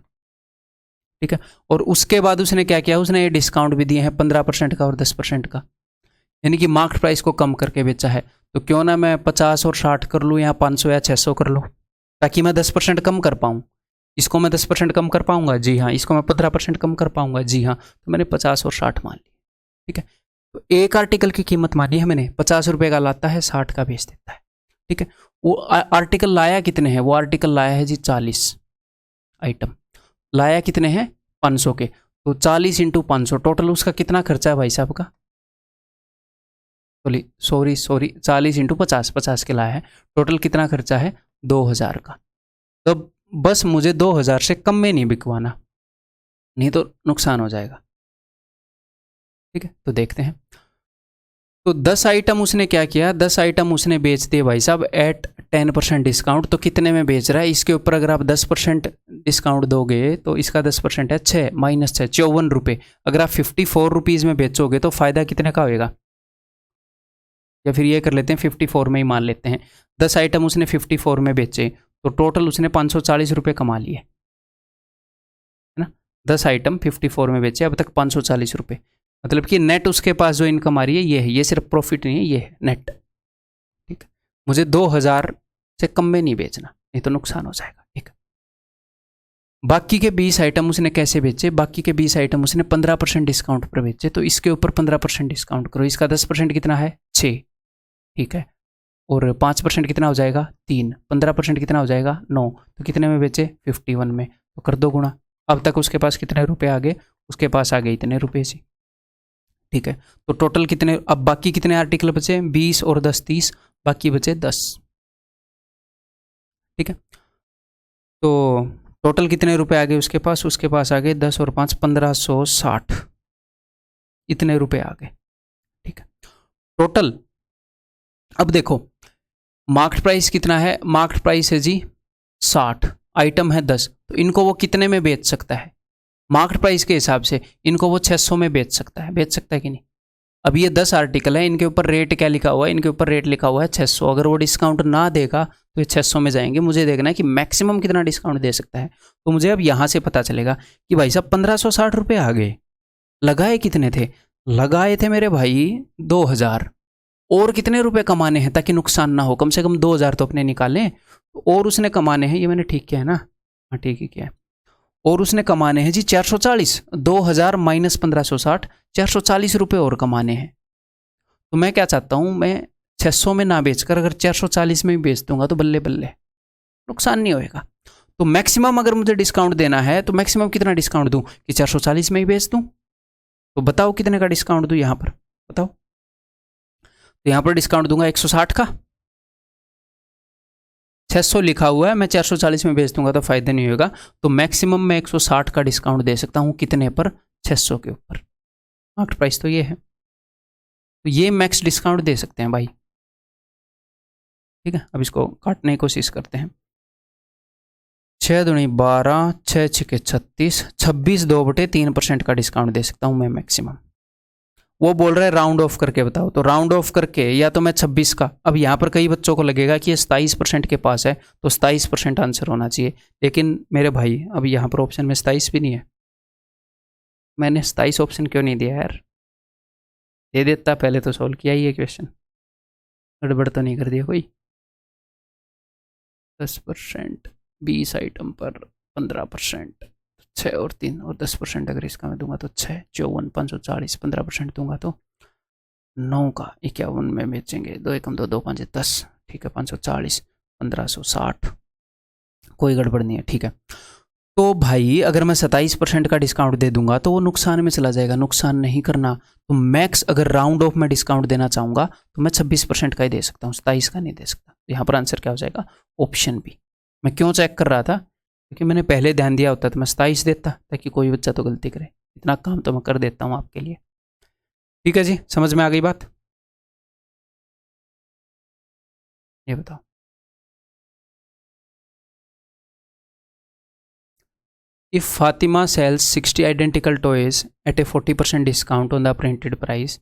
ठीक है, और उसके बाद उसने क्या किया, उसने ये डिस्काउंट भी दिए हैं 15% का और 10% का, यानी कि मार्केट प्राइस को कम करके बेचा है। तो क्यों ना मैं 50 और 60 कर लूँ या 500 या 600 कर लूँ, ताकि मैं 10% कम कर पाऊँ। इसको मैं 10% कम कर पाऊँगा, जी हाँ। इसको मैं 15% कम कर पाऊँगा, जी हाँ। तो मैंने 50 और 60 मान लिया। ठीक है, तो एक आर्टिकल की कीमत मानी है मैंने, 50 रुपये का लाता है, 60 का बेच देता है। ठीक है, वो आर्टिकल लाया कितने हैं? वो आर्टिकल लाया है जी 40 आइटम, लाया कितने हैं? 500 के। तो 40 इंटू 500, टोटल उसका कितना खर्चा है भाई साहब का? सॉरी 40 इंटू 50 के लाया है, टोटल कितना खर्चा है? 2000 का। तो बस मुझे 2000 से कम में नहीं बिकवाना, नहीं तो नुकसान हो जाएगा। ठीक है, तो देखते हैं। तो 10 आइटम उसने क्या किया, 10 आइटम उसने बेच दिए भाई साहब एट 10% डिस्काउंट। तो कितने में बेच रहा है? इसके ऊपर अगर आप 10% डिस्काउंट दोगे तो इसका 10% है 6 माइनस 6, 54 रुपये। अगर आप 54 रुपीज़ में बेचोगे तो फ़ायदा कितने का होएगा? या फिर ये कर लेते हैं 54 में ही मान लेते हैं। 10 आइटम उसने 54 में बेचे तो टोटल उसने 540 रुपये कमा लिए, है ना। 10 आइटम 54 में बेचे, अब तक 540 रुपये, मतलब कि नेट उसके पास जो इनकम आ रही है ये है, ये सिर्फ प्रॉफिट नहीं है, ये है नेट। ठीक है, मुझे 2000 से कम में नहीं बेचना, नहीं तो नुकसान हो जाएगा। ठीक है, बाकी के 20 आइटम उसने कैसे बेचे? बाकी के 20 आइटम उसने 15% डिस्काउंट पर बेचे, तो इसके ऊपर 15% डिस्काउंट करो, इसका 10% कितना है? 6। ठीक है, और 5% कितना हो जाएगा? 3। 15% कितना हो जाएगा? 9। तो कितने में बेचे? 51 में। तो कर दो गुणा। अब तक उसके पास कितने रुपए आ गए? उसके पास आ गए इतने रुपए से। ठीक है, तो टोटल कितने, अब बाकी कितने आर्टिकल बचे? 20 और 10 30, बाकी बचे 10। ठीक है, तो टोटल कितने रुपए आ गए उसके पास? उसके पास आ गए 10 और 5 1560, इतने रुपए आ गए। ठीक है, टोटल। अब देखो मार्केट प्राइस कितना है? मार्केट प्राइस है जी 60, आइटम है 10, तो इनको वो कितने में बेच सकता है? मार्केट प्राइस के हिसाब से इनको वो 600 में बेच सकता है कि नहीं? अब ये 10 आर्टिकल है, इनके ऊपर रेट क्या लिखा हुआ है? इनके ऊपर रेट लिखा हुआ है 600। अगर वो डिस्काउंट ना देगा तो ये 600 में जाएंगे। मुझे देखना है कि मैक्सिमम कितना डिस्काउंट दे सकता है। तो मुझे अब यहाँ से पता चलेगा कि भाई साहब 1560 रुपये आ गए। लगाए कितने थे? लगाए थे मेरे भाई 2000। और कितने रुपए कमाने हैं ताकि नुकसान ना हो? कम से कम 2000 तो अपने निकालें। और उसने कमाने हैं, ये मैंने ठीक किया है ना? हाँ ठीक ही किया है। और उसने कमाने हैं जी 440, 2000 माइनस 1560, 440 रुपये और कमाने हैं। तो मैं क्या चाहता हूँ, मैं 600 में ना बेचकर अगर 440 में भी बेच दूंगा तो बल्ले बल्ले, नुकसान नहीं होएगा। तो मैक्सिमम अगर मुझे डिस्काउंट देना है तो मैक्सिमम कितना डिस्काउंट दूं कि 440 में ही बेच दूं? तो बताओ कितने का डिस्काउंट दूं यहाँ पर, बताओ। तो यहाँ पर डिस्काउंट दूंगा 160 का। 600 लिखा हुआ है, मैं 440 में बेच दूंगा तो फायदा नहीं होगा। तो मैक्सिमम मैं 160 का डिस्काउंट दे सकता हूँ, कितने पर? 600 के ऊपर। मार्केट प्राइस तो ये है, तो ये मैक्स डिस्काउंट दे सकते हैं भाई। ठीक है, अब इसको काटने की कोशिश करते हैं। 6 दूनी 12, 6 छिके 36, 26 2/3% का डिस्काउंट दे सकता हूँ मैं मैक्सिमम। वो बोल रहा है राउंड ऑफ करके बताओ, तो राउंड ऑफ करके या तो मैं 26 का, अब यहाँ पर कई बच्चों को लगेगा कि ये 27% के पास है तो 27% आंसर होना चाहिए, लेकिन मेरे भाई अब यहाँ पर ऑप्शन में 27 भी नहीं है। मैंने 27 ऑप्शन क्यों नहीं दिया यार? दे देता पहले तो सॉल्व किया ही है क्वेश्चन, गड़बड़ तो नहीं कर दिया कोई। 10%, 20 आइटम पर 15%, 6 और 3 और 10% अगर इसका मैं दूंगा तो 6, 54, 540, 15% दूंगा तो 9 का 51 में बेचेंगे। 2 एकम 2, 2 5 10। ठीक है, 540, 1560, कोई गड़बड़ नहीं है। ठीक है, तो भाई अगर मैं 27% का डिस्काउंट दे दूंगा तो वो नुकसान में चला जाएगा, नुकसान नहीं करना। तो मैक्स अगर राउंड ऑफ में डिस्काउंट देना चाहूँगा तो मैं 26% का ही दे सकता हूँ, 27 का नहीं दे सकता। तो यहाँ पर आंसर क्या हो जाएगा? Option B. मैं क्यों चेक कर रहा था? क्योंकि मैंने पहले ध्यान दिया होता तो मैं 27 देता, ताकि कोई बच्चा तो गलती करे। इतना काम तो मैं कर देता हूँ आपके लिए। ठीक है जी, समझ में आ गई बात? ये बताओ। If Fatima sells 60 identical toys at a 40% discount on the printed price,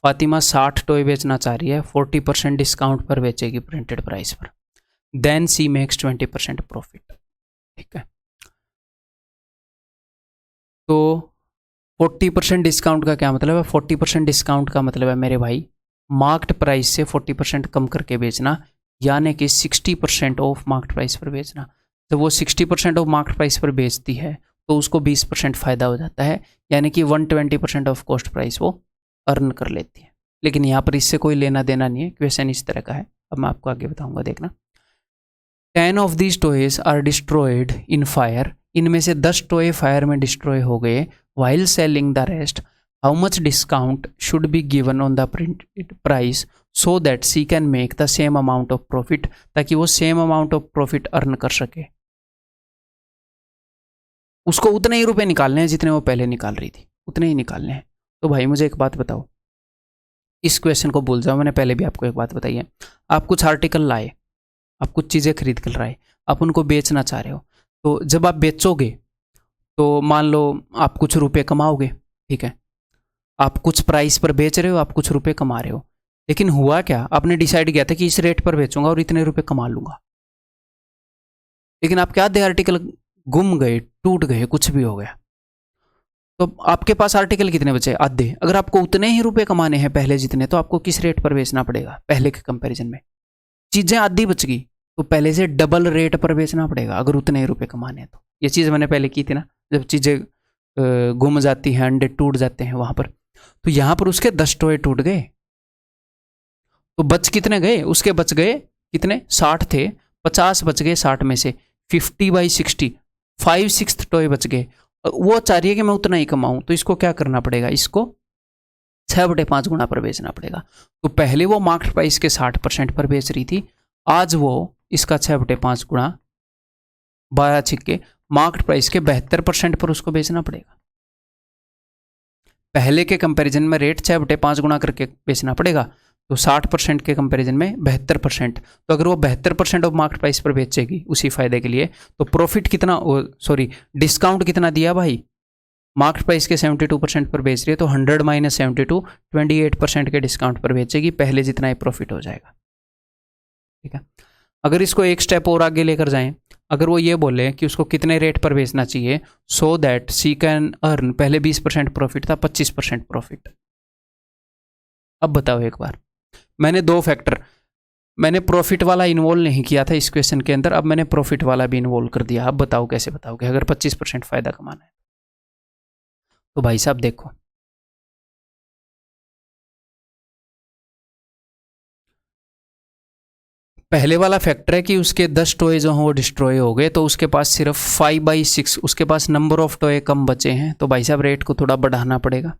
Fatima 60 toy बेचना चाह रही है, 40% डिस्काउंट पर बेचेगी प्रिंटेड प्राइस पर, देन सी मेक्स 20% प्रॉफिट। ठीक है, तो 40% डिस्काउंट का क्या मतलब है? 40% डिस्काउंट का मतलब है मेरे भाई मार्केट प्राइस से 40% कम करके बेचना, यानी कि 60% ऑफ मार्केट प्राइस पर बेचना। जब वो 60% ऑफ मार्केट प्राइस पर बेचती है तो उसको 20% फ़ायदा हो जाता है, यानी कि 120% ऑफ कॉस्ट प्राइस वो अर्न कर लेती है। लेकिन यहाँ पर इससे कोई लेना देना नहीं है, क्वेश्चन इस तरह का है। अब मैं आपको आगे बताऊंगा, देखना। 10 of these toys are destroyed in fire, इनमें से 10 टॉय फायर में डिस्ट्रॉय हो गए। While selling the rest, how much discount should be given on the printed price so that C can make the same amount of profit, ताकि वो same amount of profit earn कर सके। उसको उतने ही रुपए निकालने हैं जितने वो पहले निकाल रही थी, उतने ही निकालने हैं। तो भाई मुझे एक बात बताओ, इस क्वेश्चन को भूल जाओ, मैंने पहले भी आपको एक बात बताई है। आप कुछ आर्टिकल लाए, आप कुछ चीज़ें खरीद कर लाए, आप उनको बेचना चाह रहे हो, तो जब आप बेचोगे तो मान लो आप कुछ रुपए कमाओगे, ठीक है। आप कुछ प्राइस पर बेच रहे हो, आप कुछ रुपए कमा रहे हो। लेकिन हुआ क्या, आपने डिसाइड किया था कि इस रेट पर बेचूंगा और इतने रुपए कमा लूंगा। लेकिन आपके आधे आर्टिकल गुम गए, टूट गए, कुछ भी हो गया, तो आपके पास आर्टिकल कितने बचे? आधे। अगर आपको उतने ही रुपए कमाने हैं पहले जितने, तो आपको किस रेट पर बेचना पड़ेगा पहले के कंपैरिजन में? चीजें आधी बच गई तो पहले से डबल रेट पर बेचना पड़ेगा, अगर उतने ही रुपए कमाने हैं तो। ये चीज़ मैंने पहले की थी ना, जब चीज़ें गुम जाती हैं, अंडे टूट जाते हैं वहां पर। तो यहां पर उसके 10 टॉय टूट गए, तो बच कितने गए? उसके बच गए कितने? 60 थे, 50 बच गए 60 में से। 50/60, 5/6 टॉय बच गए। वो चाह रही है कि मैं उतना ही कमाऊं, तो इसको क्या करना पड़ेगा? इसको 6/5 गुना पर बेचना पड़ेगा। तो पहले वो मार्केट प्राइस के 60% पर बेच रही थी, आज वो इसका 6/5 गुना 12 छिक्के मार्केट प्राइस के 72% पर उसको बेचना पड़ेगा। पहले के कंपैरिजन में रेट 6/5 गुना करके बेचना पड़ेगा, तो 60% के कंपैरिजन में 72%। तो अगर वो 72% ऑफ मार्केट प्राइस पर बेचेगी उसी फायदे के लिए, तो प्रॉफिट कितना, सॉरी डिस्काउंट कितना दिया भाई? मार्केट प्राइस के 72% पर बेच रही है, तो 100 - 72 28% के डिस्काउंट पर बेचेगी, पहले जितना ही प्रॉफिट हो जाएगा, ठीक है। अगर इसको एक स्टेप और आगे लेकर जाएं, अगर वो ये बोले कि उसको कितने रेट पर बेचना चाहिए so that C can earn, पहले 20% प्रॉफिट था, 25% प्रॉफिट। अब बताओ एक बार, मैंने दो फैक्टर, मैंने प्रॉफिट वाला इन्वॉल्व नहीं किया था इस क्वेश्चन के अंदर, अब मैंने प्रॉफिट वाला भी इन्वॉल्व कर दिया। अब बताओ कैसे बताओगे अगर 25% फायदा कमाना है? तो भाई साहब देखो, पहले वाला फैक्टर है कि उसके 10 टॉय जो हैं वो डिस्ट्रॉय हो गए, तो उसके पास सिर्फ 5/6, उसके पास नंबर ऑफ टॉय कम बचे हैं, तो भाई साहब रेट को थोड़ा बढ़ाना पड़ेगा।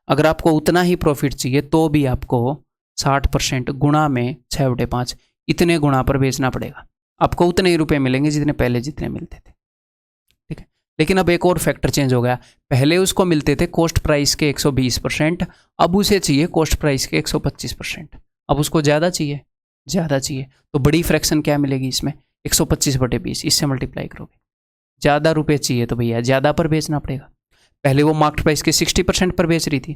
अगर आपको उतना ही प्रॉफिट चाहिए तो भी आपको 60% गुणा में 6/5 इतने गुणा पर बेचना पड़ेगा। आपको उतने ही रुपए मिलेंगे जितने पहले जितने मिलते थे, ठीक है। लेकिन अब एक और फैक्टर चेंज हो गया, पहले उसको मिलते थे कॉस्ट प्राइस के 120%, अब उसे चाहिए कॉस्ट प्राइस के 125%। अब उसको ज़्यादा चाहिए, ज़्यादा चाहिए, तो बड़ी फ्रैक्शन क्या मिलेगी इसमें? 125/20, इससे मल्टीप्लाई करोगे। ज़्यादा रुपए चाहिए तो भैया ज़्यादा पर बेचना पड़ेगा। पहले वो मार्केट प्राइस के 60% पर बेच रही थी,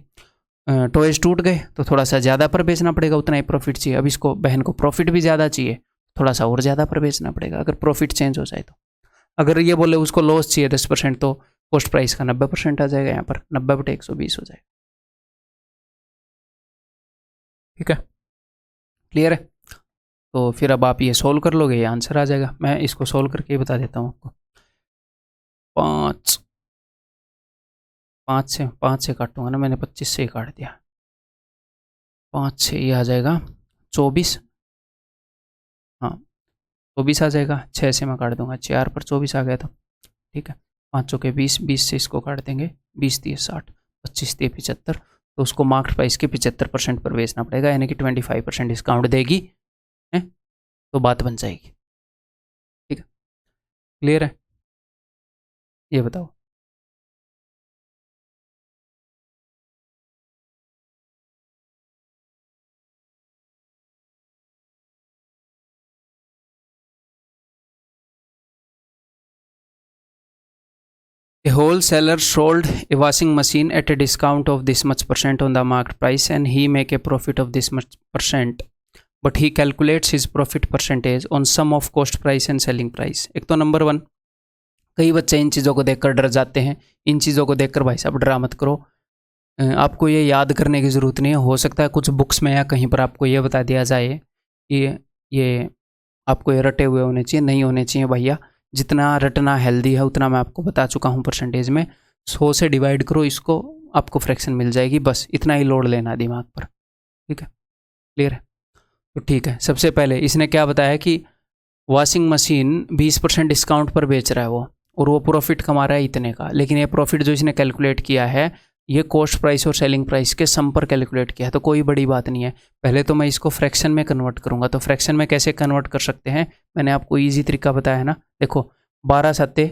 टॉयज टूट गए तो थोड़ा सा ज़्यादा पर बेचना पड़ेगा, उतना ही प्रॉफिट चाहिए। अब इसको बहन को प्रॉफिट भी ज़्यादा चाहिए, थोड़ा सा और ज़्यादा पर बेचना पड़ेगा, अगर प्रॉफिट चेंज हो जाए तो। अगर ये बोले उसको लॉस चाहिए 10%, तो कॉस्ट प्राइस का 90% आ जाएगा, यहाँ पर 90/120 हो जाएगा, ठीक है। क्लियर है? तो फिर अब आप ये सोल्व कर लोगे, ये आंसर आ जाएगा। मैं इसको सोल्व करके ही बता देता हूँ आपको। 5 से काटूंगा ना, मैंने 25 से ही काट दिया। 5 से ये आ जाएगा 24, हाँ 24 आ जाएगा। 6 से मैं काट दूंगा, 4 पर 24 आ गया था, ठीक है। 5 चौके 20, 20 से इसको काट देंगे, 20 दिए 60, 25 दिए 75, तो उसको मार्केट प्राइस के 75% पर बेचना पड़ेगा, यानी कि 25% डिस्काउंट देगी, है तो बात बन जाएगी, ठीक है। क्लियर है? ये बताओ। A wholesaler sold a washing machine at a discount of this much percent on the market price and he make a profit of this much percent, but he calculates his profit percentage on sum of cost price and selling price। एक तो number 1, कई बच्चे इन चीज़ों को देखकर डर जाते हैं। इन चीज़ों को देखकर भाई साहब डरा मत करो, आपको ये याद करने की ज़रूरत नहीं है। हो सकता है कुछ बुक्स में या कहीं पर आपको ये बता दिया जाए कि ये आपको ये रटे हुए होने चाहिए, नहीं होने चाहिए भैया। जितना रटना हेल्दी है उतना मैं आपको बता चुका हूँ परसेंटेज में। 100 से डिवाइड करो इसको, आपको फ्रैक्शन मिल जाएगी, बस इतना ही लोड लेना है दिमाग पर। ठीक है, क्लियर है? तो ठीक है, सबसे पहले इसने क्या बताया कि वॉशिंग मशीन 20% डिस्काउंट पर बेच रहा है वो, और वो प्रॉफिट कमा रहा है इतने का, लेकिन ये प्रॉफिट जो इसने कैलकुलेट किया है ये कॉस्ट प्राइस और सेलिंग प्राइस के सम पर कैलकुलेट किया है, तो कोई बड़ी बात नहीं है। पहले तो मैं इसको फ्रैक्शन में कन्वर्ट करूंगा, तो फ्रैक्शन में कैसे कन्वर्ट कर सकते हैं, मैंने आपको ईजी तरीका बताया है ना। देखो 12 7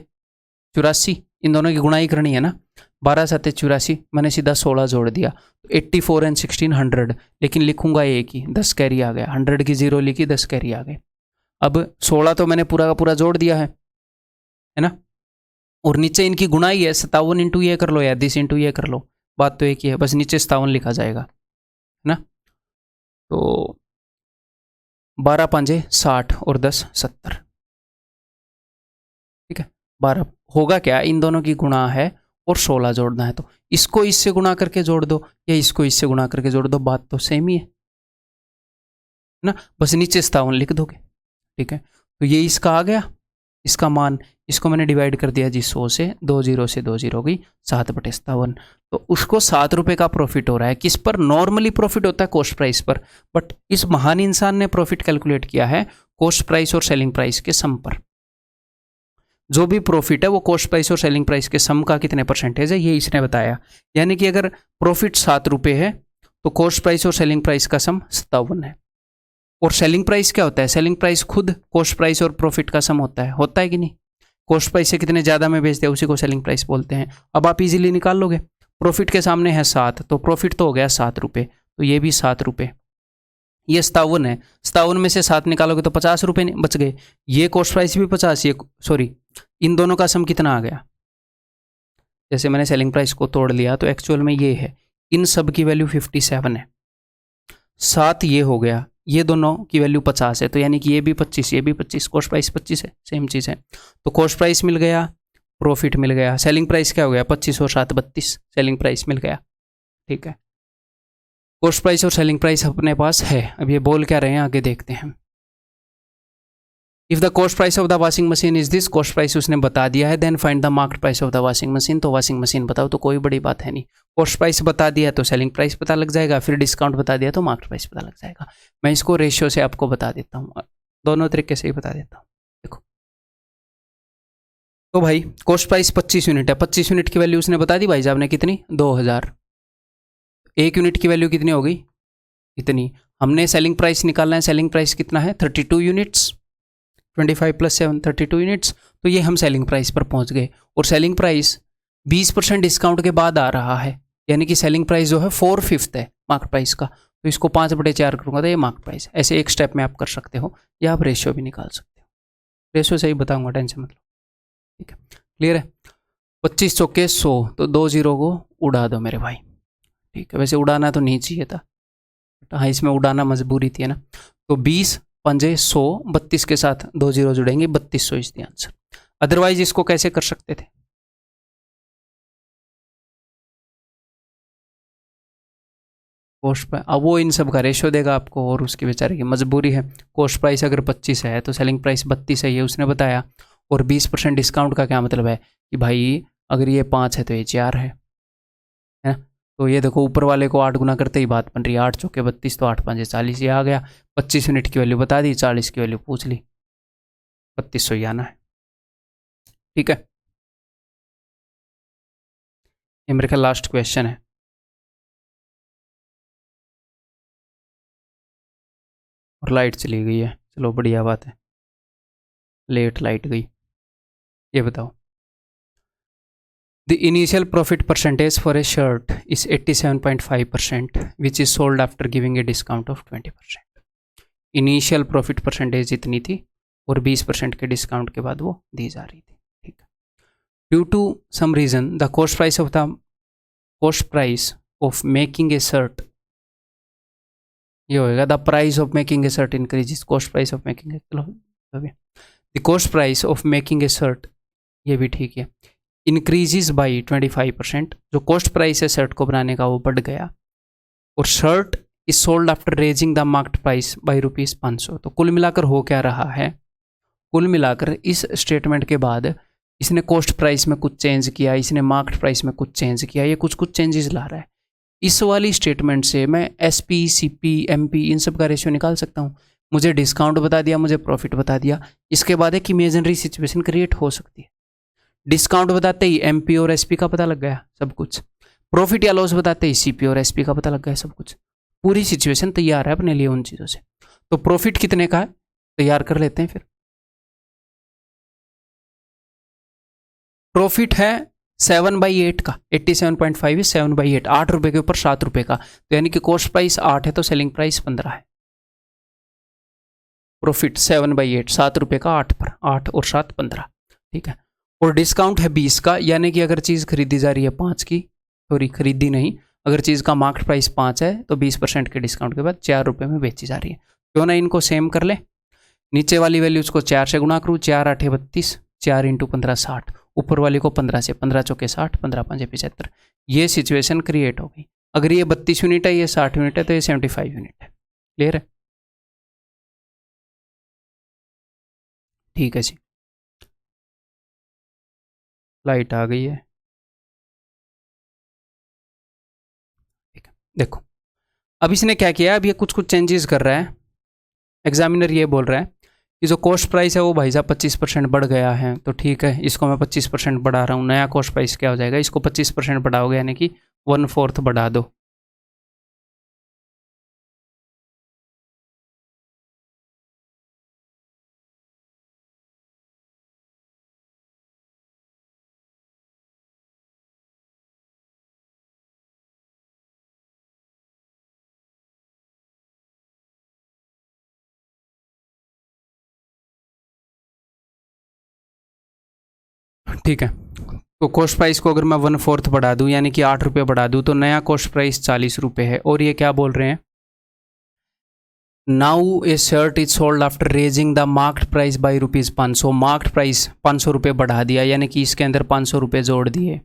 84, इन दोनों की गुणाई करनी है ना, 12 7 84, मैंने सीधा 16 जोड़ दिया, 84 एंड 16 100, लेकिन लिखूंगा एक ही, 10 कैरी आ गया, 100 की जीरो लिखी, 10 कैरी आ गए। अब 16 तो मैंने पूरा का पूरा जोड़ दिया है ना, और नीचे इनकी गुणाई है, 57 इंटू ये कर लो या 10 इंटू ये कर लो, बात तो एक ही है, बस नीचे 57 लिखा जाएगा, है ना। तो 12 5 60 और 10 70, ठीक है। 12 होगा क्या, इन दोनों की गुणा है और 16 जोड़ना है, तो इसको इससे गुणा करके जोड़ दो या इसको इससे गुणा करके जोड़ दो, बात तो सेम ही है ना, बस नीचे 57 लिख दोगे। ठीक है, तो ये इसका आ गया, इसका मान, इसको मैंने डिवाइड कर दिया जी 100 से, 2 जीरो से 2 जीरो गई, 7/57, तो उसको 7 रुपये का प्रॉफिट हो रहा है। किस पर? नॉर्मली प्रॉफिट होता है कॉस्ट प्राइस पर, बट इस महान इंसान ने प्रॉफिट कैलकुलेट किया है कॉस्ट प्राइस और सेलिंग प्राइस के सम पर। जो भी प्रॉफिट है वो कॉस्ट प्राइस और सेलिंग प्राइस के सम का कितने परसेंटेज है, ये इसने बताया। यानी कि अगर प्रॉफिट 7 रुपये है तो कॉस्ट प्राइस और सेलिंग प्राइस का सम 57 है। और सेलिंग प्राइस क्या होता है? सेलिंग प्राइस खुद कॉस्ट प्राइस और प्रॉफिट का सम होता है कि नहीं? कॉस्ट प्राइस से कितने ज़्यादा में बेचते हैं उसी को सेलिंग प्राइस बोलते हैं। अब आप इजीली निकाल लोगे, प्रॉफिट के सामने है 7, तो प्रॉफिट तो हो गया 7 रुपये, तो ये भी 7 रुपये, ये 57 है, 57 में से 7 निकालोगे तो 50 रुपये बच गए। ये कॉस्ट प्राइस भी 50, ये सॉरी, इन दोनों का सम कितना आ गया? जैसे मैंने सेलिंग प्राइस को तोड़ लिया तो एक्चुअल में ये है, इन सब की वैल्यू 57 है, 7 ये हो गया, ये दोनों की वैल्यू 50 है, तो यानी कि ये भी 25, ये भी 25, कॉस्ट प्राइस 25 है, सेम चीज़ है। तो कॉस्ट प्राइस मिल गया, प्रॉफिट मिल गया, सेलिंग प्राइस क्या हो गया? 25 और 7 32, सेलिंग प्राइस मिल गया। ठीक है, कॉस्ट प्राइस और सेलिंग प्राइस अपने पास है। अब ये बोल क्या रहे हैं आगे देखते हैं। If the cost price of the washing machine is this, cost price उसने बता दिया है, then find the market price of the washing machine, तो वॉशिंग मशीन बताओ, तो कोई बड़ी बात है नहीं। कॉस्ट प्राइस बता दिया तो सेलिंग प्राइस पता लग जाएगा, फिर डिस्काउंट बता दिया तो मार्केट प्राइस पता लग जाएगा। मैं इसको रेशियो से आपको बता देता हूँ, दोनों तरीके से ही बता देता हूँ। देखो तो भाई कॉस्ट प्राइस 25 यूनिट है, 25 यूनिट की वैल्यू उसने बता दी भाई साहब ने कितनी? 2000। 1 यूनिट की वैल्यू कितनी हो गई? इतनी। हमने सेलिंग प्राइस निकालना है, सेलिंग प्राइस कितना है? 32 यूनिट्स, 25 + 7 32 यूनिट्स, तो ये हम सेलिंग प्राइस पर पहुंच गए। और सेलिंग प्राइस 20% डिस्काउंट के बाद आ रहा है, यानी कि सेलिंग प्राइस जो है 4/5 है मार्केट प्राइस का, तो इसको 5/4 करूँगा तो ये मार्केट प्राइस। ऐसे एक स्टेप में आप कर सकते हो, या आप रेशियो भी निकाल सकते हो, रेशियो से ही बताऊँगा, टेंशन मतलब। ठीक है, क्लियर है? 25 चौके 100, तो 2 जीरो को उड़ा दो मेरे भाई। ठीक है, वैसे उड़ाना तो नहीं चाहिए था, हाँ इसमें उड़ाना मजबूरी थी, है ना। तो 20 पंजे 100, 32 के साथ 2 जीरो जुड़ेंगे, 3200 इज द आंसर। अदरवाइज इसको कैसे कर सकते थे? कॉस्ट प्राइस, अब वो इन सब का रेशियो देगा आपको, और उसकी बेचारे की मजबूरी है। कॉस्ट प्राइस अगर 25 है तो सेलिंग प्राइस 32 है, ये उसने बताया। और 20% डिस्काउंट का क्या मतलब है कि भाई अगर ये 5 है तो ये 4 है ना। तो ये देखो ऊपर वाले को 8 गुना करते ही बात बन रही है, 8 चौके 32, तो 8 5 40, ये आ गया। 25 यूनिट की वैल्यू बता दी, 40 की वैल्यू पूछ ली, 3200 ही आना है। ठीक है, ये मेरे ख्याल लास्ट क्वेश्चन है। और लाइट चली गई है, चलो बढ़िया बात है, लेट लाइट गई। ये बताओ, the initial profit percentage for a shirt is 87.5%, which is sold after giving a discount of 20%। Initial profit percentage इतनी थी और 20% के डिस्काउंट के बाद वो दी जा रही थी। ठीक है, due to some reason the cost price of making a shirt, ये होएगा the price of making a shirt increases, cost price of making a, चलो the cost price of making a shirt, ये भी ठीक है, इंक्रीजेस बाई 25%, जो cost price है shirt को बनाने का वो बढ़ गया। और shirt is sold after raising the market price by ₹500। तो कुल मिलाकर हो क्या रहा है? कुल मिलाकर इस स्टेटमेंट के बाद इसने कॉस्ट प्राइस में कुछ चेंज किया, इसने मार्केट प्राइस में कुछ चेंज किया, ये कुछ कुछ चेंजेस ला रहा है। इस वाली स्टेटमेंट से मैं एसपी, सीपी, एमपी इन सब का रेशियो निकाल सकता हूँ। मुझे डिस्काउंट बता दिया, मुझे प्रॉफिट बता दिया, इसके बाद एक इमेजिनरी सिचुएशन क्रिएट हो सकती है। डिस्काउंट बताते ही एमपी और एसपी का पता लग गया सब कुछ, प्रॉफिट या लॉस बताते ही सीपी और एसपी का पता लग गया सब कुछ, पूरी सिचुएशन तैयार है अपने लिए उन चीज़ों से। तो प्रॉफिट कितने का है तैयार कर लेते हैं फिर। प्रॉफिट है 7/8 का, 87.5 is 7/8, 8 रुपये के ऊपर 7 रुपये का, तो यानी कि कॉस्ट प्राइस 8 है तो सेलिंग प्राइस 15 है। प्रॉफिट 7/8, 7 रुपये का 8 पर, 8 और 7 15, ठीक है। और डिस्काउंट है 20 का, यानी कि अगर चीज़ खरीदी जा रही है 5 की, सॉरी खरीदी नहीं, अगर चीज़ का मार्केट प्राइस 5 है तो 20% के डिस्काउंट के बाद 4 रुपये में बेची जा रही है। क्यों ना इनको सेम कर ले, नीचे वाली वैल्यूज को 4 से गुणा करूँ, 4 8 32, 4 × 15 60, ऊपर वाली को 15 से, 15 चौके 60, 15 5 75, ये सिचुएशन क्रिएट हो गई। अगर ये 32 यूनिट है, ये 60 यूनिट है, तो ये 75 यूनिट है। क्लियर है? ठीक है जी, लाइट आ गई है। ठीक है, देखो अब इसने क्या किया, अब ये कुछ कुछ चेंजेस कर रहा है। एग्जामिनर ये बोल रहा है कि जो कॉस्ट प्राइस है वो भाई साहब 25% बढ़ गया है, तो ठीक है इसको मैं 25% बढ़ा रहा हूँ। नया कॉस्ट प्राइस क्या हो जाएगा, इसको 25% बढ़ाओगे यानी कि 1/4 बढ़ा दो। ठीक है, तो कॉस्ट प्राइस को अगर मैं 1/4 बढ़ा दूं यानी कि 8 रुपये बढ़ा दूं, तो नया कॉस्ट प्राइस 40 रुपये है। और ये क्या बोल रहे हैं, now A shirt is sold after raising the market price by ₹500। Market price 500 रुपये बढ़ा दिया, यानी कि इसके अंदर 500 रुपये जोड़ दिए,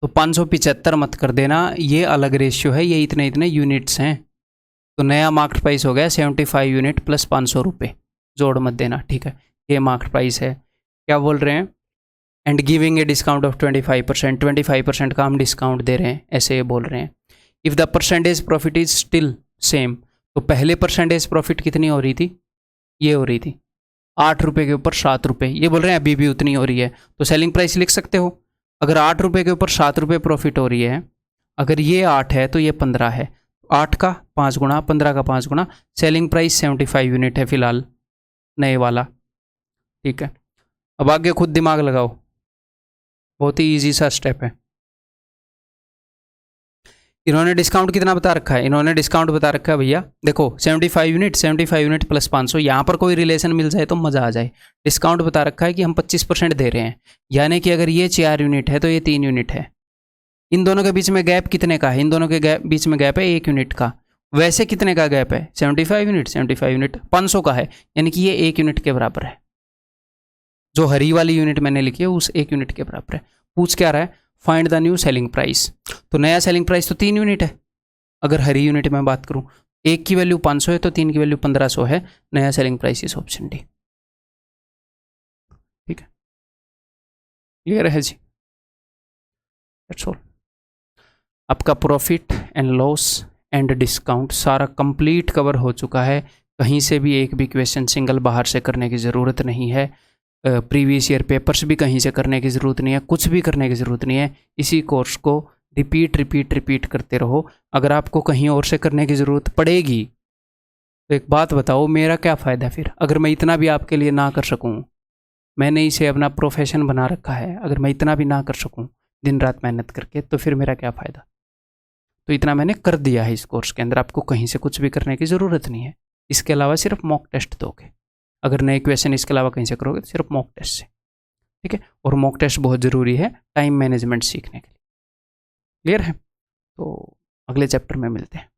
तो 575 मत कर देना, ये अलग रेशियो है, ये इतने इतने यूनिट्स हैं। तो नया मार्केट प्राइस हो गया 75 यूनिट प्लस 500 रुपये, जोड़ मत देना, ठीक है। ये मार्केट प्राइस है। क्या बोल रहे हैं, and giving a discount of 25%, 25% का हम डिस्काउंट दे रहे हैं, ऐसे ये बोल रहे हैं। If the percentage profit is still same, तो पहले परसेंटेज प्रॉफिट कितनी हो रही थी, ये हो रही थी 8 रुपये के ऊपर 7 रुपये, ये बोल रहे हैं अभी भी उतनी हो रही है, तो सेलिंग प्राइस लिख सकते हो। अगर 8 रुपये के ऊपर 7 रुपये प्रॉफिट हो रही है, अगर ये 8 है तो ये 15 है, 8 का 5 गुना, 15 का 5 गुना, सेलिंग प्राइस 75 यूनिट है फिलहाल नए वाला, ठीक है। अब आगे खुद दिमाग लगाओ, बहुत ही इजी सा स्टेप है। इन्होंने डिस्काउंट कितना बता रखा है, इन्होंने डिस्काउंट बता रखा है भैया, देखो 75 यूनिट, 75 यूनिट प्लस 500, यहाँ पर कोई रिलेशन मिल जाए तो मज़ा आ जाए। डिस्काउंट बता रखा है कि हम 25% दे रहे हैं, यानी कि अगर ये 4 यूनिट है तो ये 3 यूनिट है। इन दोनों के बीच में गैप कितने का है, इन दोनों के बीच में गैप है 1 यूनिट का। वैसे कितने का गैप है, 75 यूनिट, 75 यूनिट 500 का है, यानी कि ये 1 यूनिट के बराबर है। जो हरी वाली यूनिट मैंने लिखी है उस 1 यूनिट के बराबर है। पूछ क्या रहा है, find the new selling price, तो नया सेलिंग प्राइस तो 3 यूनिट है। अगर हरी यूनिट में बात करूं, 1 की वैल्यू 500 है तो 3 की वैल्यू 1500 है, नया selling price is option D. ठीक है, क्लियर है जी, दैट्स ऑल। आपका profit and loss and discount सारा कंप्लीट कवर हो चुका है। कहीं से भी एक भी क्वेश्चन सिंगल बाहर से करने की ज़रूरत नहीं है। प्रीवियस ईयर पेपर्स भी कहीं से करने की ज़रूरत नहीं है, कुछ भी करने की ज़रूरत नहीं है। इसी कोर्स को रिपीट करते रहो। अगर आपको कहीं और से करने की ज़रूरत पड़ेगी तो एक बात बताओ, मेरा क्या फ़ायदा फिर, अगर मैं इतना भी आपके लिए ना कर सकूँ। मैंने इसे अपना प्रोफेशन बना रखा है, अगर मैं इतना भी ना कर सकूँ दिन रात मेहनत करके, तो फिर मेरा क्या फ़ायदा। तो इतना मैंने कर दिया है इस कोर्स के अंदर, आपको कहीं से कुछ भी करने की ज़रूरत नहीं है। इसके अलावा सिर्फ मॉक टेस्ट दोगे, अगर नए क्वेश्चन इसके अलावा कहीं से करोगे तो सिर्फ मॉक टेस्ट से, ठीक है। और मॉक टेस्ट बहुत ज़रूरी है टाइम मैनेजमेंट सीखने के लिए। क्लियर है, तो अगले चैप्टर में मिलते हैं।